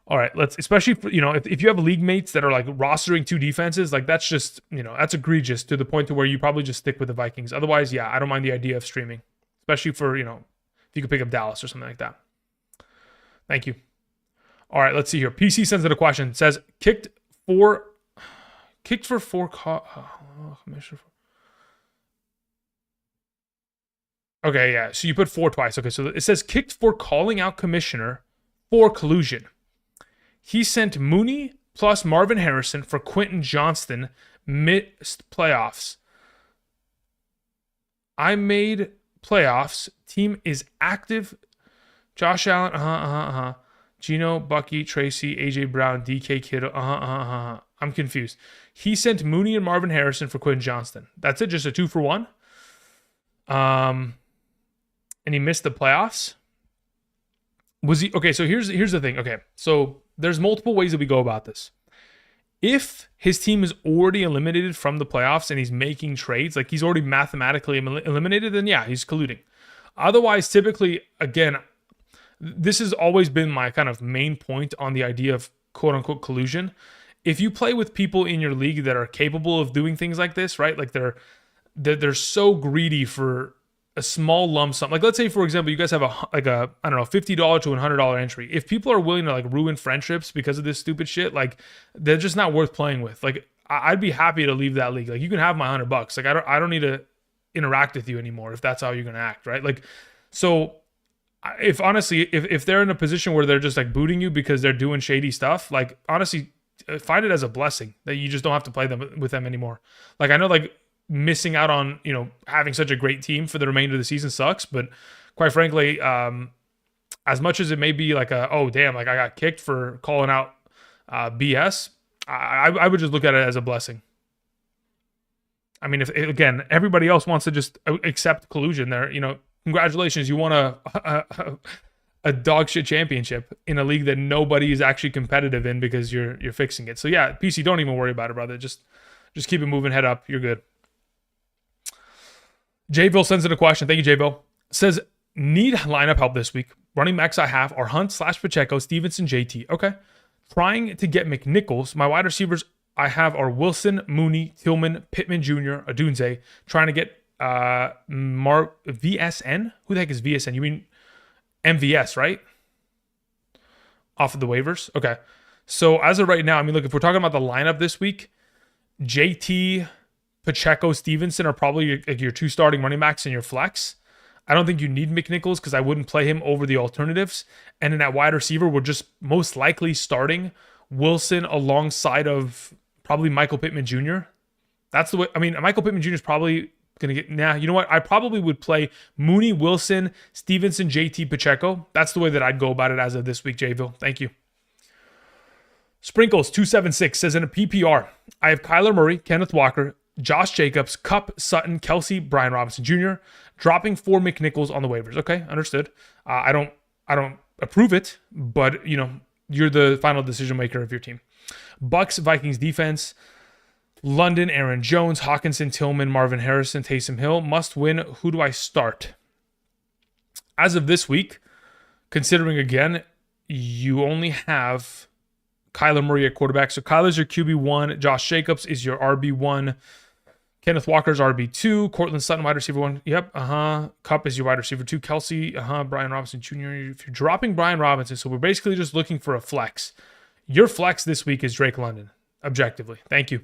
All right, especially for, if you have league mates that are like rostering 2 defenses, like that's just, that's egregious to the point to where you probably just stick with the Vikings. Otherwise, yeah, I don't mind the idea of streaming, especially for, if you could pick up Dallas or something like that. Thank you. All right, let's see here. PC sends in a question. It says, kicked for 4 Okay, yeah. So you put 4 twice. Okay, so it says kicked for calling out commissioner for collusion. He sent Mooney plus Marvin Harrison for Quentin Johnston missed playoffs. I made playoffs. Team is active. Josh Allen, Gino, Bucky, Tracy, AJ Brown, DK Kittle, I'm confused. He sent Mooney and Marvin Harrison for Quentin Johnston. That's it, just a 2-for-1. And he missed the playoffs. Was he okay? So here's the thing. Okay, so there's multiple ways that we go about this. If his team is already eliminated from the playoffs and he's making trades, like he's already mathematically eliminated, then yeah, he's colluding. Otherwise, typically, again, this has always been my kind of main point on the idea of quote unquote collusion. If you play with people in your league that are capable of doing things like this, right? Like they're so greedy for a small lump sum. Like let's say, for example, you guys have a $50 to $100 entry. If people are willing to like ruin friendships because of this stupid shit, like they're just not worth playing with. Like I'd be happy to leave that league. Like you can have my $100. Like I don't need to interact with you anymore if that's how you're going to act, right? Like, so if honestly, if they're in a position where they're just like booting you because they're doing shady stuff, like honestly, find it as a blessing that you just don't have to play with them anymore. Like I know like missing out on, having such a great team for the remainder of the season sucks, but quite frankly, as much as it may be like oh damn, like I got kicked for calling out BS, I would just look at it as a blessing. I mean, if again, everybody else wants to just accept collusion there, congratulations, you won a dog shit championship in a league that nobody is actually competitive in because you're fixing it. So yeah, PC, don't even worry about it, brother. Just keep it moving, head up. You're good. Jayville sends in a question. Thank you, Jayville. Says, need lineup help this week. Running backs I have are Hunt / Pacheco, Stevenson, JT. Okay. Trying to get McNichols. My wide receivers I have are Wilson, Mooney, Tillman, Pittman Jr., Adunze. Trying to get VSN. Who the heck is VSN? You mean MVS, right? Off of the waivers. Okay. So as of right now, I mean, look, if we're talking about the lineup this week, JT, Pacheco, Stevenson are probably your two starting running backs in your flex. I don't think you need McNichols because I wouldn't play him over the alternatives. And in that wide receiver, we're just most likely starting Wilson alongside of probably Michael Pittman Jr. That's the way. I mean, Michael Pittman Jr. is probably going to get. Nah, you know what? I probably would play Mooney, Wilson, Stevenson, JT, Pacheco. That's the way that I'd go about it as of this week, Jayville. Thank you. Sprinkles276 says, in a PPR, I have Kyler Murray, Kenneth Walker, Josh Jacobs, Kupp, Sutton, Kelsey, Brian Robinson Jr., dropping 4 McNichols on the waivers. Okay, understood. I don't approve it, but you're the final decision maker of your team. Bucks, Vikings defense, London, Aaron Jones, Hawkinson, Tillman, Marvin Harrison, Taysom Hill. Must win. Who do I start? As of this week, considering again, you only have Kyler Murray at quarterback. So Kyler's your QB1. Josh Jacobs is your RB1. Kenneth Walker's RB2. Cortland Sutton, wide receiver 1. Yep. Kupp is your wide receiver 2. Kelsey. Brian Robinson Jr. If you're dropping Brian Robinson, so we're basically just looking for a flex. Your flex this week is Drake London, objectively. Thank you.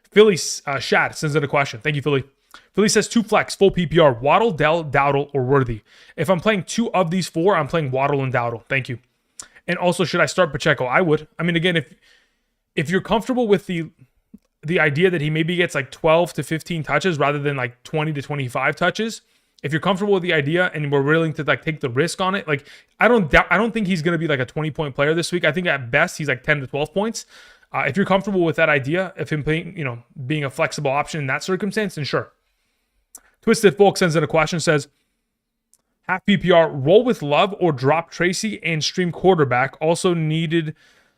Philly Shad sends in a question. Thank you, Philly. Philly says 2 flex, full PPR. Waddle, Dell, Dowdle, or Worthy. If I'm playing 2 of these 4, I'm playing Waddle and Dowdle. Thank you. And also, should I start Pacheco? I would. I mean, again, if you're comfortable with the idea that he maybe gets like 12 to 15 touches rather than like 20 to 25 touches, if you're comfortable with the idea and we're willing to like take the risk on it, like I don't think he's going to be like a 20-point player this week. I think at best he's like 10 to 12 points. If you're comfortable with that idea of him playing, being a flexible option in that circumstance, then sure. Twisted Folk sends in a question, says, half PPR, roll with Love or drop Tracy and stream quarterback. Also needed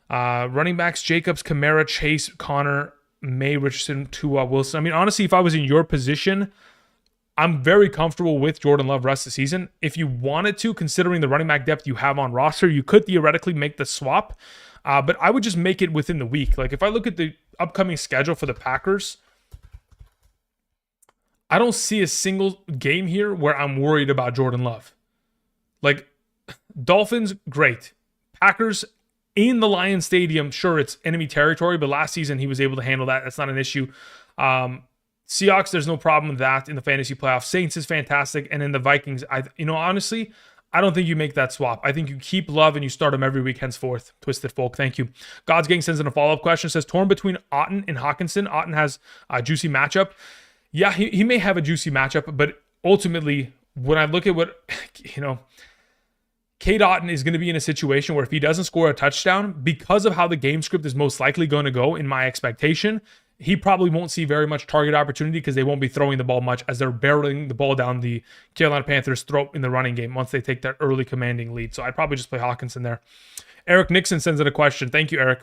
running backs, Jacobs, Kamara, Chase, Connor, May, Richardson, Tua, Wilson. I mean, honestly, if I was in your position, I'm very comfortable with Jordan Love rest of the season. If you wanted to, considering the running back depth you have on roster, you could theoretically make the swap. But I would just make it within the week. Like if I look at the upcoming schedule for the Packers, I don't see a single game here where I'm worried about Jordan Love. Like Dolphins, great. Packers in the Lions Stadium, sure, it's enemy territory, but last season he was able to handle that. That's not an issue. Seahawks, there's no problem with that in the fantasy playoffs. Saints is fantastic. And in the Vikings, honestly, I don't think you make that swap. I think you keep Love and you start him every week henceforth. Twisted Folk, thank you. God's Gang sends in a follow-up question. Says, torn between Otten and Hawkinson. Otten has a juicy matchup. Yeah, he may have a juicy matchup, but ultimately, when I look at what, Cade Otten is going to be in a situation where if he doesn't score a touchdown, because of how the game script is most likely going to go, in my expectation, he probably won't see very much target opportunity because they won't be throwing the ball much as they're barreling the ball down the Carolina Panthers' throat in the running game once they take that early commanding lead. So I'd probably just play Hawkinson there. Eric Nixon sends in a question. Thank you, Eric.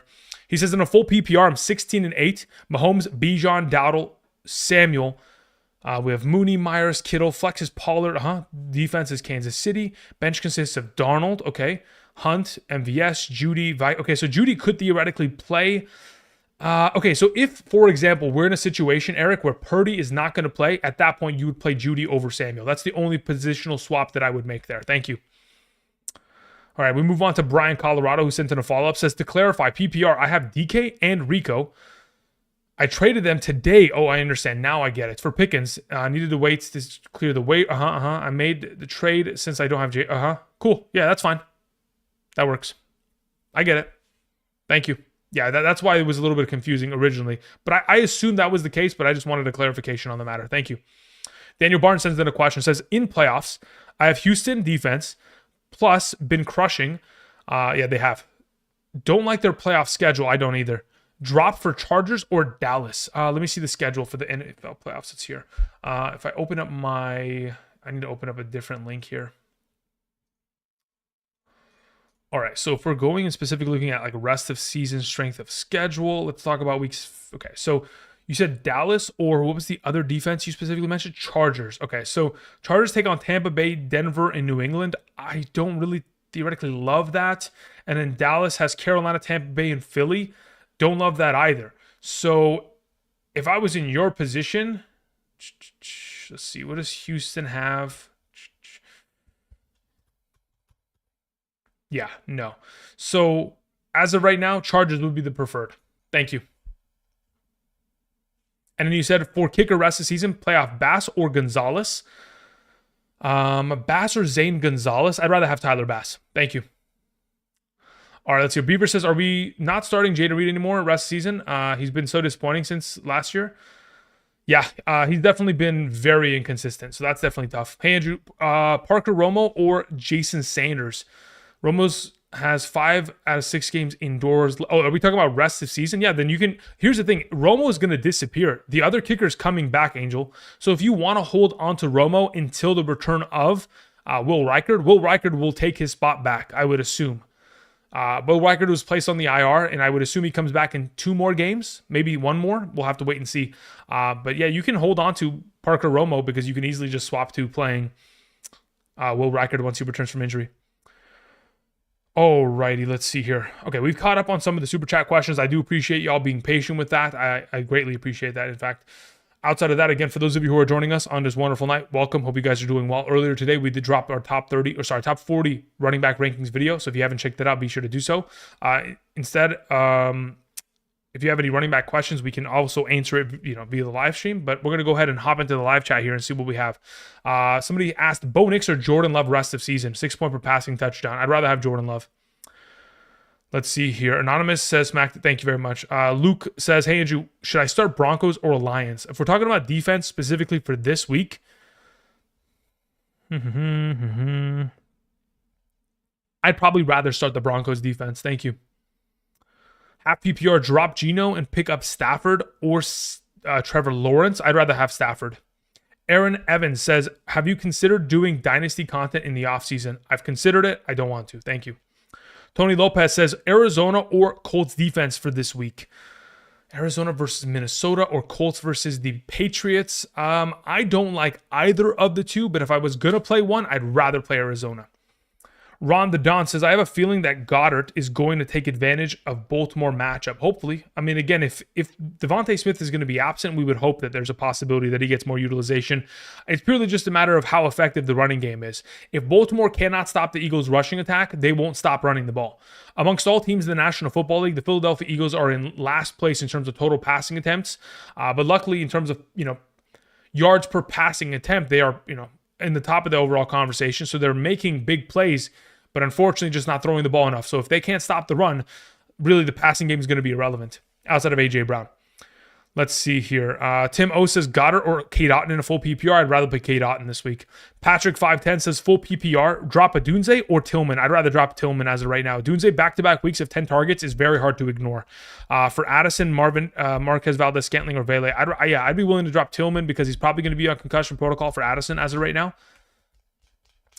He says, in a full PPR, I'm 16-8. Mahomes, Bijan, Dowdle, Samuel. We have Mooney, Myers, Kittle. Flex is Pollard. Defense is Kansas City. Bench consists of Darnold. Okay. Hunt, MVS, Judy. Okay, so Judy could theoretically play. Okay, so if, for example, we're in a situation, Eric, where Purdy is not going to play, at that point, you would play Judy over Samuel. That's the only positional swap that I would make there. Thank you. All right, we move on to Brian Colorado, who sent in a follow-up. Says, to clarify, PPR, I have DK and Rico. I traded them today. Oh, I understand. Now I get it. For Pickens, needed to wait to clear the weight. I made the trade since I don't have J. Cool. Yeah, that's fine. That works. I get it. Thank you. Yeah, that's why it was a little bit confusing originally. But I assumed that was the case, but I just wanted a clarification on the matter. Thank you. Daniel Barnes sends in a question. Says, in playoffs, I have Houston defense plus been crushing. Yeah, they have. Don't like their playoff schedule. I don't either. Drop for Chargers or Dallas? Let me see the schedule for the NFL playoffs. It's here. If I open up I need to open up a different link here. All right, so if we're going and specifically looking at like rest of season, strength of schedule, let's talk about weeks. Okay, so you said Dallas, or what was the other defense you specifically mentioned? Chargers. Okay, so Chargers take on Tampa Bay, Denver, and New England. I don't really theoretically love that. And then Dallas has Carolina, Tampa Bay, and Philly. Don't love that either. So if I was in your position, let's see, what does Houston have? Yeah, no. So as of right now, Chargers would be the preferred. Thank you. And then you said for kicker rest of the season, playoff Bass or Gonzalez. Bass or Zane Gonzalez? I'd rather have Tyler Bass. Thank you. All right, let's see. Beaver says, are we not starting Jada Reed anymore rest of the season? He's been so disappointing since last year. Yeah, he's definitely been very inconsistent. So that's definitely tough. Hey, Andrew, Parker Romo or Jason Sanders? Romo's has 5 out of 6 games indoors. Oh, are we talking about rest of season? Yeah, then you can. Here's the thing. Romo is going to disappear. The other kicker's coming back, Angel. So if you want to hold on to Romo until the return of Will Reichard will take his spot back, I would assume. Will Reichard was placed on the IR, and I would assume he comes back in 2 more games, maybe 1 more. We'll have to wait and see. But yeah, you can hold on to Parker Romo because you can easily just swap to playing Will Reichard once he returns from injury. Alrighty, let's see here. Okay, we've caught up on some of the super chat questions. I do appreciate y'all being patient with that. I greatly appreciate that. In fact, outside of that, again, for those of you who are joining us on this wonderful night, welcome. Hope you guys are doing well. Earlier today, we did drop our top 40 running back rankings video. So if you haven't checked that out, be sure to do so. Instead, if you have any running back questions, we can also answer it, via the live stream. But we're going to go ahead and hop into the live chat here and see what we have. Somebody asked, Bo Nix or Jordan Love rest of season? 6 point per passing touchdown. I'd rather have Jordan Love. Let's see here. Anonymous says, Smack, thank you very much. Luke says, hey, Andrew, should I start Broncos or Lions? If we're talking about defense specifically for this week, I'd probably rather start the Broncos defense. Thank you. Half PPR, drop Geno and pick up Stafford or Trevor Lawrence. I'd rather have Stafford. Aaron Evans says, have you considered doing dynasty content in the offseason? I've considered it. I don't want to. Thank you. Tony Lopez says, Arizona or Colts defense for this week? Arizona versus Minnesota or Colts versus the Patriots? I don't like either of the two, but if I was going to play one, I'd rather play Arizona. Ron the Don says, I have a feeling that Goddard is going to take advantage of Baltimore matchup. Hopefully. I mean, again, if Devontae Smith is going to be absent, we would hope that there's a possibility that he gets more utilization. It's purely just a matter of how effective the running game is. If Baltimore cannot stop the Eagles' rushing attack, they won't stop running the ball. Amongst all teams in the National Football League, the Philadelphia Eagles are in last place in terms of total passing attempts. But luckily, in terms of, yards per passing attempt, they are, in the top of the overall conversation. So they're making big plays, but unfortunately just not throwing the ball enough. So if they can't stop the run, really the passing game is going to be irrelevant outside of A.J. Brown. Let's see here. Tim O says Goddard or Kate Otten in a full PPR. I'd rather play Kate Otten this week. Patrick 510 says full PPR. Drop a Dunze or Tillman. I'd rather drop Tillman as of right now. Dunze back-to-back weeks of 10 targets is very hard to ignore. For Addison, Marvin, Marquez, Valdez, Scantling, or Vele, I'd be willing to drop Tillman because he's probably going to be on concussion protocol for Addison as of right now.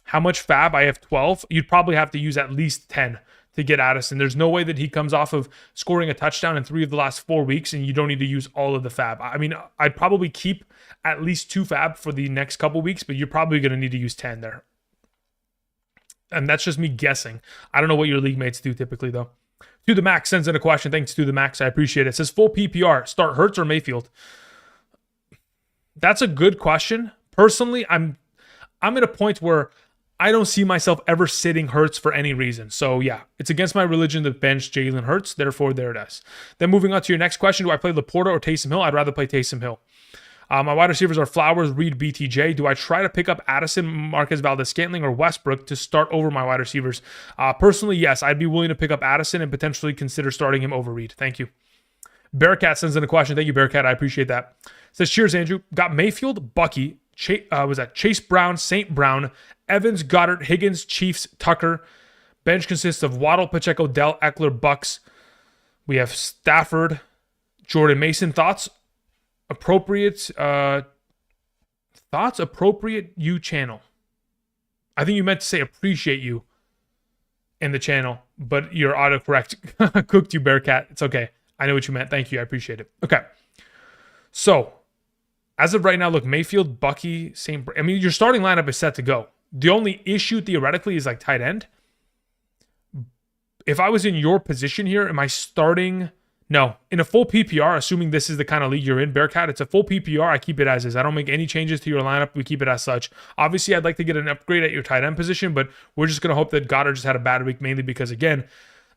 How much fab? I have 12. You'd probably have to use at least 10 to get Addison. There's no way that he comes off of scoring a touchdown in 3 of the last 4 weeks and you don't need to use all of the fab. I mean, I'd probably keep at least 2 fab for the next couple weeks, but you're probably going to need to use 10 there. And that's just me guessing. I don't know what your league mates do typically, though. To the Max sends in a question. Thanks to the Max. I appreciate it. It says full PPR. Start Hurts or Mayfield? That's a good question. Personally, I'm at a point where I don't see myself ever sitting Hurts for any reason. So yeah, it's against my religion to bench Jalen Hurts. Therefore, there it is. Then moving on to your next question, do I play Laporta or Taysom Hill? I'd rather play Taysom Hill. My wide receivers are Flowers, Reed, BTJ. Do I try to pick up Addison, Marquez, Valdez, Scantling, or Westbrook to start over my wide receivers? Personally, yes, I'd be willing to pick up Addison and potentially consider starting him over Reed. Thank you. Bearcat sends in a question. Thank you, Bearcat. I appreciate that. Says, cheers, Andrew. Got Mayfield, Bucky, Chase Brown, St. Brown, Evans, Goddard, Higgins, Chiefs, Tucker. Bench consists of Waddle, Pacheco, Dell, Eckler, Bucks. We have Stafford, Jordan Mason. Thoughts appropriate you channel. I think you meant to say appreciate you in the channel, but your autocorrect cooked you, Bearcat. It's okay. I know what you meant. Thank you. I appreciate it. Okay. So, as of right now, look, Mayfield, Bucky, same. I mean, your starting lineup is set to go. The only issue theoretically is like tight end. If I was in your position here, am I starting? No. In a full PPR, assuming this is the kind of league you're in, Bearcat, it's a full PPR. I keep it as is. I don't make any changes to your lineup. We keep it as such. Obviously, I'd like to get an upgrade at your tight end position, but we're just going to hope that Goddard just had a bad week, mainly because, again,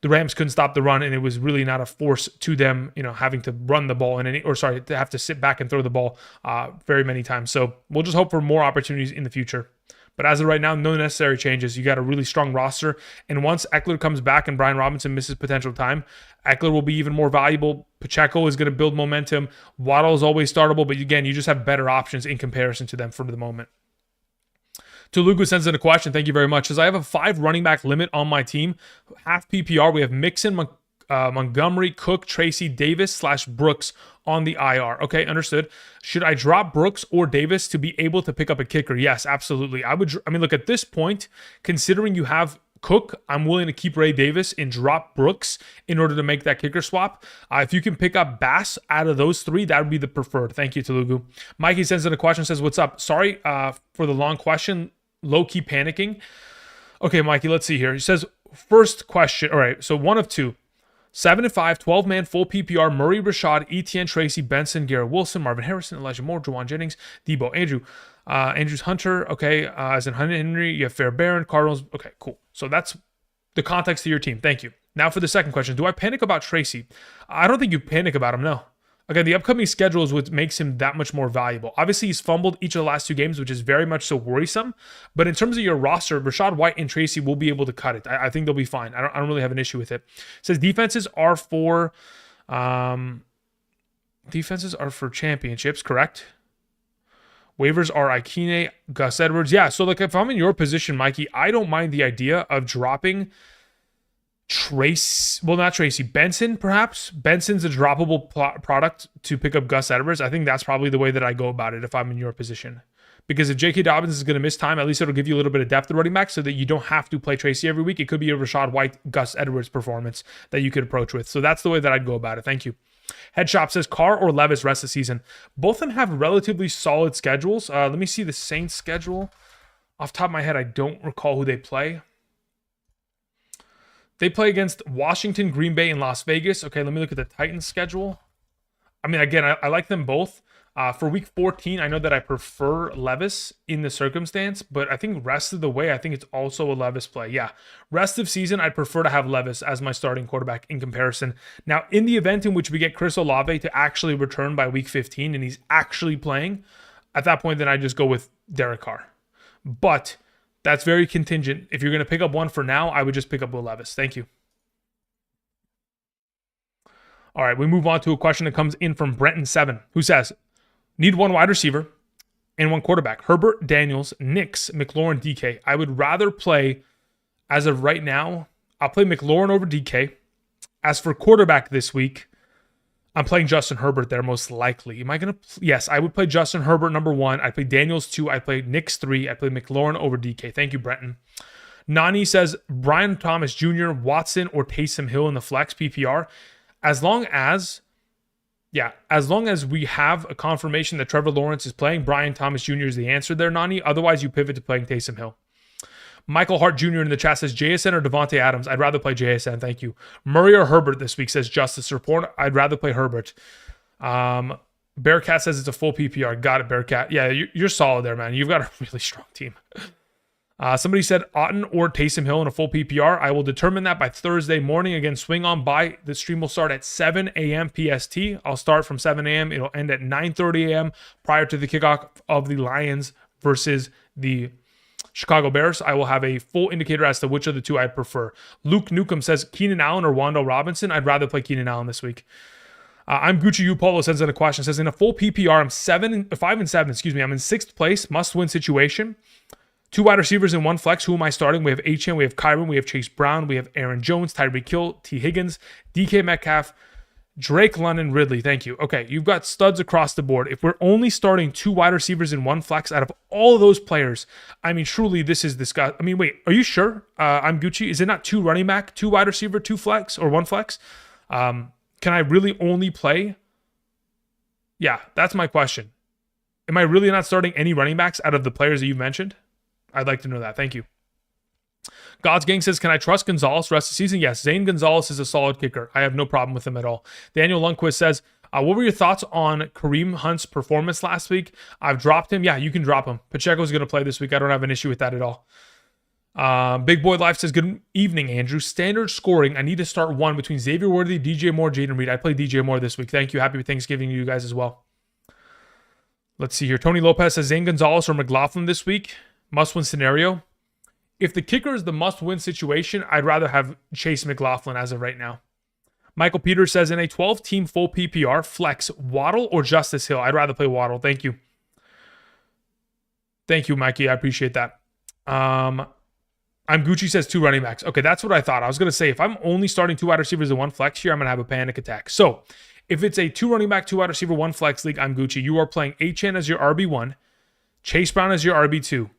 the Rams couldn't stop the run, and it was really not a force to them, having to run the ball to have to sit back and throw the ball very many times. So we'll just hope for more opportunities in the future. But as of right now, no necessary changes. You got a really strong roster. And once Eckler comes back and Brian Robinson misses potential time, Eckler will be even more valuable. Pacheco is going to build momentum. Waddle is always startable. But again, you just have better options in comparison to them for the moment. Tulugu sends in a question. Thank you very much. Says, I have a 5 running back limit on my team. Half PPR. We have Mixon, Montgomery, Cook, Tracy, Davis / Brooks on the IR. Okay, understood. Should I drop Brooks or Davis to be able to pick up a kicker? Yes, absolutely. Look, at this point, considering you have Cook, I'm willing to keep Ray Davis and drop Brooks in order to make that kicker swap. If you can pick up Bass out of those 3, that would be the preferred. Thank you, Telugu. Mikey sends in a question, says, what's up? Sorry for the long question. Low-key panicking. Okay, Mikey, let's see here. He says, first question. All right, so 1 of 2. 7-5, 12-man, full PPR, Murray, Rashad, Etienne, Tracy, Benson, Garrett Wilson, Marvin Harrison, Elijah Moore, Jawan Jennings, Debo, Andrews Hunter, okay, as in Henry, you have Fairbairn, Cardinals, okay, cool. So that's the context of your team. Thank you. Now for the second question. Do I panic about Tracy? I don't think you panic about him, no. Again, the upcoming schedule is what makes him that much more valuable. Obviously, he's fumbled each of the last 2 games, which is very much so worrisome. But in terms of your roster, Rachaad White and Tracy will be able to cut it. I think they'll be fine. I don't really have an issue with it. It says defenses are for championships, correct? Waivers are Ikene, Gus Edwards. Yeah, so like if I'm in your position, Mikey, I don't mind the idea of dropping Benson, perhaps. Benson's a droppable product to pick up Gus Edwards. I think that's probably the way that I go about it if I'm in your position. Because if J.K. Dobbins is going to miss time, at least it'll give you a little bit of depth at running back so that you don't have to play Tracy every week. It could be a Rachaad White, Gus Edwards performance that you could approach with. So that's the way that I'd go about it. Thank you. Headshop says, Carr or Levis rest of the season? Both of them have relatively solid schedules. Let me see the Saints schedule. Off the top of my head, I don't recall who they play. They play against Washington, Green Bay, and Las Vegas. Okay, let me look at the Titans schedule. I mean, again, I like them both. For week 14, I know that I prefer Levis in the circumstance, but I think rest of the way, I think it's also a Levis play. Yeah, rest of season, I'd prefer to have Levis as my starting quarterback in comparison. Now, in the event in which we get Chris Olave to actually return by week 15 and he's actually playing, at that point, then I just go with Derek Carr. But that's very contingent. If you're going to pick up one for now, I would just pick up Will Levis. Thank you. All right, we move on to a question that comes in from Brenton7, who says, need 1 wide receiver and 1 quarterback. Herbert, Daniels, Nix, McLaurin, DK. I would rather play, as of right now, I'll play McLaurin over DK. As for quarterback this week, I'm playing Justin Herbert there most likely. Am I going to? Yes, I would play Justin Herbert number 1. I'd play Daniels 2. I'd play Nix 3. I'd play McLaurin over DK. Thank you, Brenton. Nani says, Brian Thomas Jr., Watson, or Taysom Hill in the flex PPR. As long as we have a confirmation that Trevor Lawrence is playing, Brian Thomas Jr. is the answer there, Nani. Otherwise, you pivot to playing Taysom Hill. Michael Hart Jr. in the chat says, JSN or Devontae Adams? I'd rather play JSN, thank you. Murray or Herbert this week, says Justice Report. I'd rather play Herbert. Bearcat says it's a full PPR. Got it, Bearcat. Yeah, you're solid there, man. You've got a really strong team. Somebody said Otten or Taysom Hill in a full PPR. I will determine that by Thursday morning. Again, swing on by. The stream will start at 7 a.m. PST. I'll start from 7 a.m. It'll end at 9:30 a.m. prior to the kickoff of the Lions versus the Chicago Bears. I will have a full indicator as to which of the two I prefer. Luke Newcomb says Keenan Allen or Wando Robinson. I'd rather play Keenan Allen this week. I'm Gucci U. Polo sends in a question. Says in a full PPR, I'm 5 and 7. I'm in 6th place, must-win situation. Two wide receivers and one flex. Who am I starting? We have Achane, we have Kyron, we have Chase Brown, we have Aaron Jones, Tyreek Hill, T. Higgins, DK Metcalf, Drake London, Ridley. Thank you. Okay, you've got studs across the board. If we're only starting two wide receivers and one flex out of all of those players, I mean, truly, this is disgusting. I mean, wait, are you sure? I'm Gucci. Is it not two running back, two wide receiver, two flex, or one flex? Can I really only play? Yeah, that's my question. Am I really not starting any running backs out of the players that you've mentioned? I'd like to know that. Thank you. God's Gang says, can I trust Gonzalez the rest of the season? Yes, Zane Gonzalez is a solid kicker. I have no problem with him at all. Daniel Lundquist says, what were your thoughts on Kareem Hunt's performance last week? I've dropped him. Yeah, you can drop him. Pacheco's going to play this week. I don't have an issue with that at all. Big Boy Life says, good evening, Andrew. Standard scoring. I need to start one between Xavier Worthy, DJ Moore, Jaden Reed. I play DJ Moore this week. Thank you. Happy Thanksgiving to you guys as well. Let's see here. Tony Lopez says, Zane Gonzalez or McLaughlin this week. Must-win scenario. If the kicker is the must-win situation, I'd rather have Chase McLaughlin as of right now. Michael Peters says, in a 12-team full PPR, flex Waddle or Justice Hill? I'd rather play Waddle. Thank you. Thank you, Mikey. I appreciate that. I'm Gucci says two running backs. Okay, that's what I thought. I was going to say, if I'm only starting two wide receivers and one flex here, I'm going to have a panic attack. So, if it's a two running back, two wide receiver, one flex league, I'm Gucci. You are playing Achane as your RB1, Chase Brown as your RB2.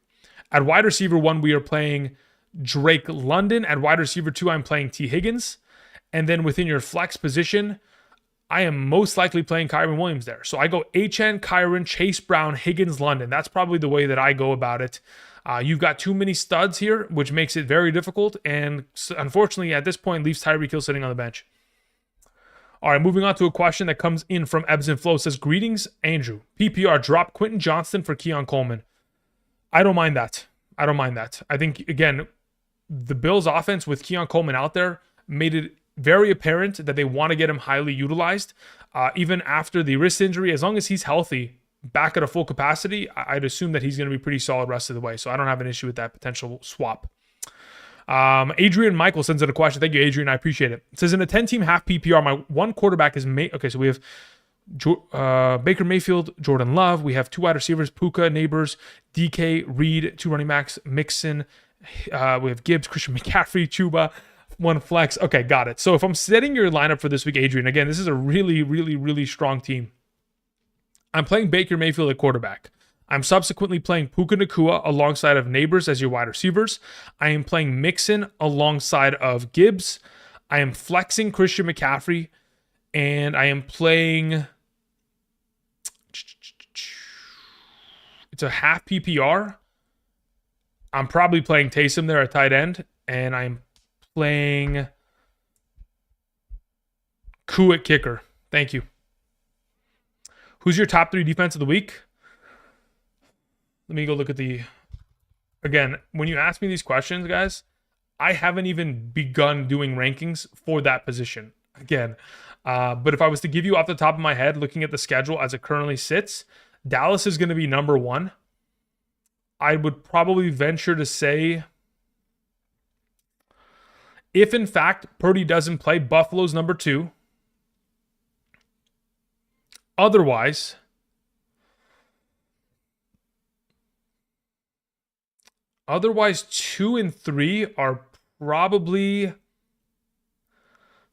At wide receiver 1, we are playing Drake London. At wide receiver 2, I'm playing T. Higgins. And then within your flex position, I am most likely playing Kyron Williams there. So I go Achane, Kyron, Chase Brown, Higgins, London. That's probably the way that I go about it. You've got too many studs here, which makes it very difficult. And unfortunately, at this point, leaves Tyreek Hill sitting on the bench. All right, moving on to a question that comes in from Ebbs and Flow. It says, greetings, Andrew. PPR, drop Quentin Johnston for Keon Coleman. I don't mind that. I think, again, the Bills' offense with Keon Coleman out there made it very apparent that they want to get him highly utilized. Even after the wrist injury, as long as he's healthy, back at a full capacity, I'd assume that he's going to be pretty solid rest of the way. So I don't have an issue with that potential swap. Adrian Michael sends in a question. Thank you, Adrian. I appreciate it. It says, in a 10-team half PPR, my one quarterback is... Okay, so we have... Baker Mayfield, Jordan Love. We have two wide receivers, Puka, Neighbors, DK, Reed, two running backs, Mixon. We have Gibbs, Christian McCaffrey, Chuba, one flex. Okay, got it. So if I'm setting your lineup for this week, Adrian, again, this is a really, really, really strong team. I'm playing Baker Mayfield at quarterback. I'm subsequently playing Puka Nacua alongside of Neighbors as your wide receivers. I am playing Mixon alongside of Gibbs. I am flexing Christian McCaffrey, and I am playing... It's a half PPR. I'm probably playing Taysom there at tight end, and I'm playing Koo at kicker. Thank you. Who's your top 3 defense of the week? Let me go look at the... Again, when you ask me these questions, guys, I haven't even begun doing rankings for that position. Again, but if I was to give you off the top of my head, looking at the schedule as it currently sits, Dallas is going to be number 1. I would probably venture to say, if in fact Purdy doesn't play, Buffalo's number 2. Otherwise, Otherwise, 2 and 3 are probably...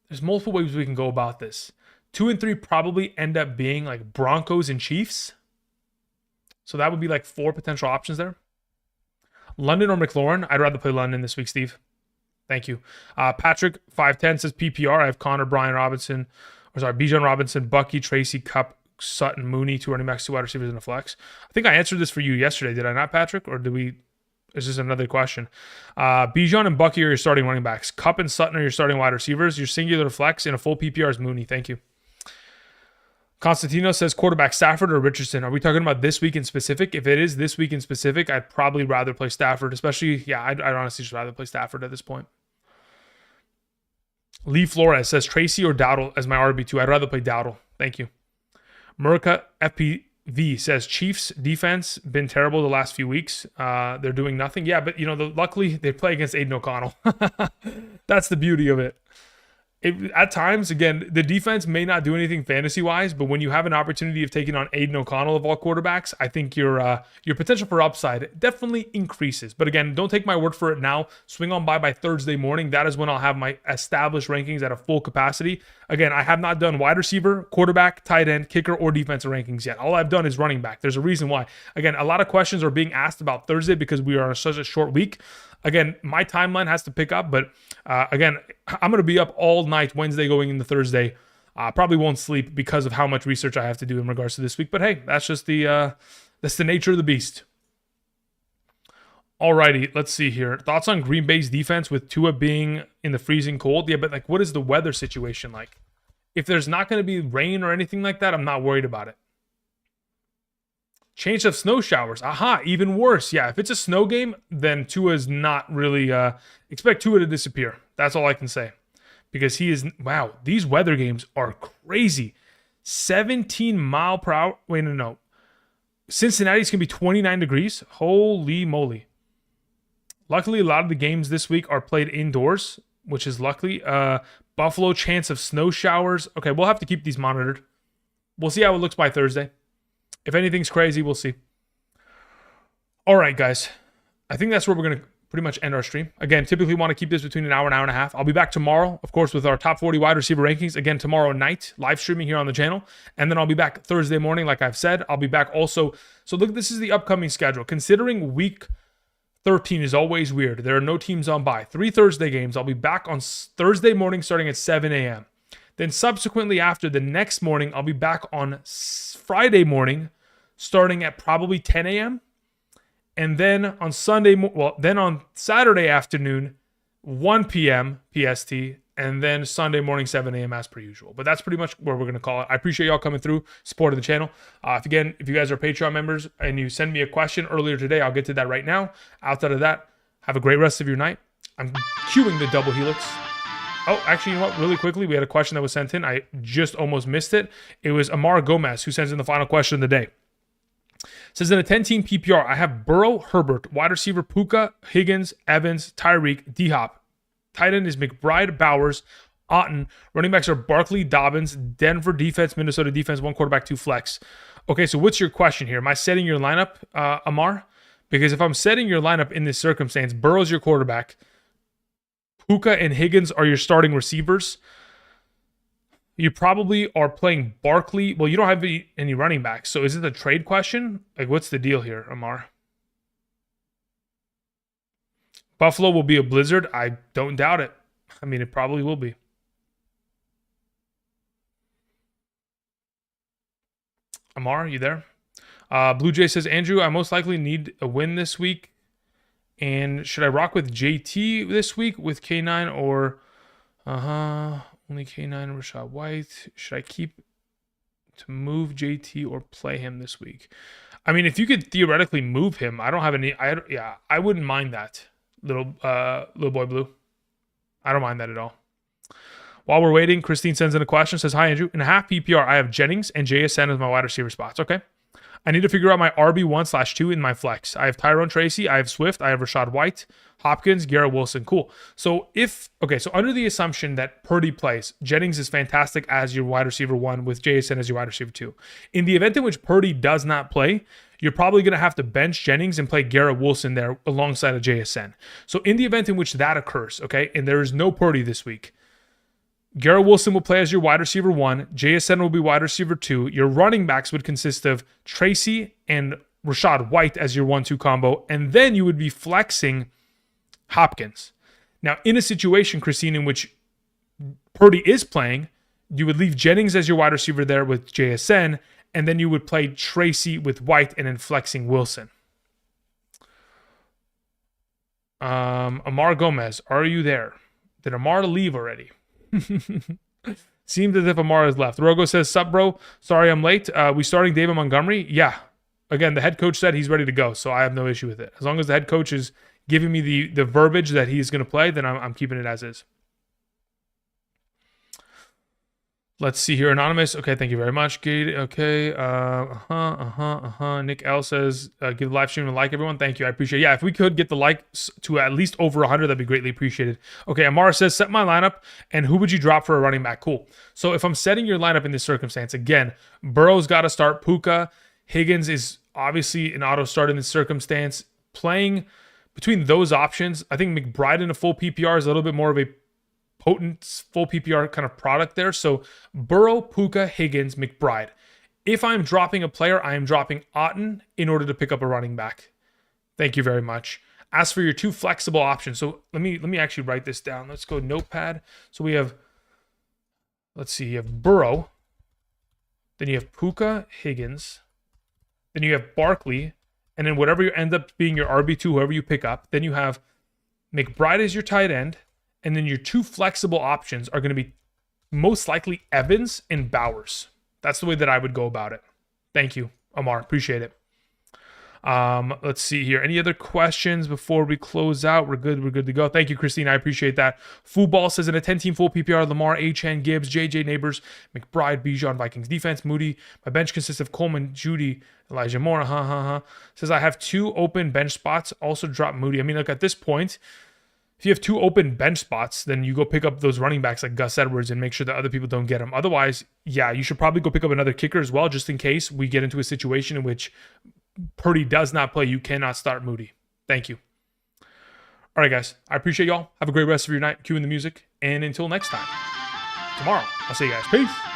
There's multiple ways we can go about this. 2 and 3 probably end up being like Broncos and Chiefs. So that would be like 4 potential options there. London or McLaurin? I'd rather play London this week, Steve. Thank you. Patrick 510 says PPR. I have Connor, Bijan Robinson, Bucky, Tracy, Cup, Sutton, Mooney, 2 running backs, 2 wide receivers, and a flex. I think I answered this for you yesterday. Did I not, Patrick? Or did we... Is this another question? Bijan and Bucky are your starting running backs. Cup and Sutton are your starting wide receivers. Your singular flex in a full PPR is Mooney. Thank you. Constantino says quarterback Stafford or Richardson. Are we talking about this week in specific? If it is this week in specific, I'd probably rather play Stafford. Especially, I'd honestly just rather play Stafford at this point. Lee Flores says Tracy or Dowdle as my RB2. I'd rather play Dowdle. Thank you. Murica FPV says Chiefs defense been terrible the last few weeks. They're doing nothing. Yeah, but luckily they play against Aiden O'Connell. That's the beauty of it. At times, again, the defense may not do anything fantasy-wise, but when you have an opportunity of taking on Aiden O'Connell of all quarterbacks, I think your potential for upside definitely increases. But again, don't take my word for it now. Swing on by Thursday morning. That is when I'll have my established rankings at a full capacity. Again, I have not done wide receiver, quarterback, tight end, kicker, or defensive rankings yet. All I've done is running back. There's a reason why. Again, a lot of questions are being asked about Thursday because we are on such a short week. Again, my timeline has to pick up, but again, I'm going to be up all night Wednesday going into Thursday. Probably won't sleep because of how much research I have to do in regards to this week. But hey, that's just that's the nature of the beast. Alrighty, let's see here. Thoughts on Green Bay's defense with Tua being in the freezing cold? Yeah, but like, what is the weather situation like? If there's not going to be rain or anything like that, I'm not worried about it. Chance of snow showers. Aha, even worse. Yeah, if it's a snow game, then Tua is not really... expect Tua to disappear. That's all I can say. Because he is... Wow, these weather games are crazy. 17 mile per hour... Wait, no. Cincinnati's going to be 29 degrees. Holy moly. Luckily, a lot of the games this week are played indoors, which is luckily. Buffalo, chance of snow showers. Okay, we'll have to keep these monitored. We'll see how it looks by Thursday. If anything's crazy, we'll see. All right, guys. I think that's where we're going to pretty much end our stream. Again, typically want to keep this between an hour and a half. I'll be back tomorrow, of course, with our top 40 wide receiver rankings. Again, tomorrow night, live streaming here on the channel. And then I'll be back Thursday morning, like I've said. I'll be back also. So look, this is the upcoming schedule. Considering week 13 is always weird. There are no teams on bye. 3 Thursday games. I'll be back on Thursday morning starting at 7 a.m. Then subsequently after the next morning, I'll be back on Friday morning starting at probably 10 a.m. And then on on Saturday afternoon, 1 p.m. PST, and then Sunday morning, 7 a.m. as per usual. But that's pretty much where we're going to call it. I appreciate y'all coming through, supporting the channel. If you guys are Patreon members and you send me a question earlier today, I'll get to that right now. Outside of that, have a great rest of your night. I'm queuing the double helix. Oh, actually, you know what? Really quickly, we had a question that was sent in. I just almost missed it. It was Amar Gomez who sends in the final question of the day. Says in a 10-team PPR, I have Burrow, Herbert, wide receiver Puka, Higgins, Evans, Tyreek, D-Hop. Tight end is McBride, Bowers, Otten. Running backs are Barkley, Dobbins, Denver defense, Minnesota defense, 1 quarterback, 2 flex. Okay, so what's your question here? Am I setting your lineup, Amar? Because if I'm setting your lineup in this circumstance, Burrow's your quarterback, Puka and Higgins are your starting receivers. You probably are playing Barkley. Well, you don't have any running backs. So is it a trade question? Like, what's the deal here, Amar? Buffalo will be a blizzard. I don't doubt it. I mean, it probably will be. Amar, you there? Blue Jay says, Andrew, I most likely need a win this week. And should I rock with JT this week with K9 or... Only K9 and Rashad White. Should I keep to move JT or play him this week? I mean, if you could theoretically move him, I don't have any. I wouldn't mind that, little boy blue. I don't mind that at all. While we're waiting, Christine sends in a question. Says, hi, Andrew. In a half PPR, I have Jennings and JSN as my wide receiver spots. Okay. I need to figure out my RB1/2 in my flex. I have Tyrone Tracy, I have Swift, I have Rashad White, Hopkins, Garrett Wilson. Cool. So so under the assumption that Purdy plays, Jennings is fantastic as your wide receiver 1 with JSN as your wide receiver 2. In the event in which Purdy does not play, you're probably going to have to bench Jennings and play Garrett Wilson there alongside of JSN. So in the event in which that occurs, okay, and there is no Purdy this week, Garrett Wilson will play as your wide receiver 1. JSN will be wide receiver 2. Your running backs would consist of Tracy and Rashad White as your 1-2 combo. And then you would be flexing Hopkins. Now, in a situation, Christine, in which Purdy is playing, you would leave Jennings as your wide receiver there with JSN. And then you would play Tracy with White and then flexing Wilson. Amar Gomez, are you there? Did Amar leave already? Seems as if Amar has left. Rogo says, sup, bro? Sorry I'm late. We starting David Montgomery? Yeah. Again, the head coach said he's ready to go, so I have no issue with it. As long as the head coach is giving me the verbiage that he's going to play, then I'm keeping it as is. Let's see here, anonymous. Okay, thank you very much. Good. Okay. Nick L says, give the live stream a like, everyone. Thank you. I appreciate it. Yeah, if we could get the likes to at least over 100, that'd be greatly appreciated. Okay, Amara says, set my lineup, and who would you drop for a running back? Cool. So if I'm setting your lineup in this circumstance, again, Burrow's got to start. Puka. Higgins is obviously an auto start in this circumstance. Playing between those options, I think McBride in a full PPR is a little bit more of a potent full PPR kind of product there. So Burrow, Puka, Higgins, McBride. If I'm dropping a player, I am dropping Otten in order to pick up a running back. Thank you very much. As for your two flexible options, so let me actually write this down. Let's go notepad. So we have, let's see, you have Burrow, then you have Puka, Higgins, then you have Barkley, and then whatever you end up being your RB2, whoever you pick up, then you have McBride as your tight end. And then your two flexible options are going to be most likely Evans and Bowers. That's the way that I would go about it. Thank you, Amar. Appreciate it. Let's see here. Any other questions before we close out? We're good. We're good to go. Thank you, Christine. I appreciate that. Football says in a 10-team full PPR, Lamar, Achane, Gibbs, JJ Neighbors, McBride, Bijan, Vikings defense, Moody. My bench consists of Coleman, Judy, Elijah Moore. Says I have 2 open bench spots. Also drop Moody. I mean, look, at this point, if you have 2 open bench spots, then you go pick up those running backs like Gus Edwards and make sure that other people don't get them. Otherwise, yeah, you should probably go pick up another kicker as well, just in case we get into a situation in which Purdy does not play. You cannot start Moody. Thank you. All right, guys. I appreciate y'all. Have a great rest of your night. Cue in the music. And until next time, tomorrow, I'll see you guys. Peace.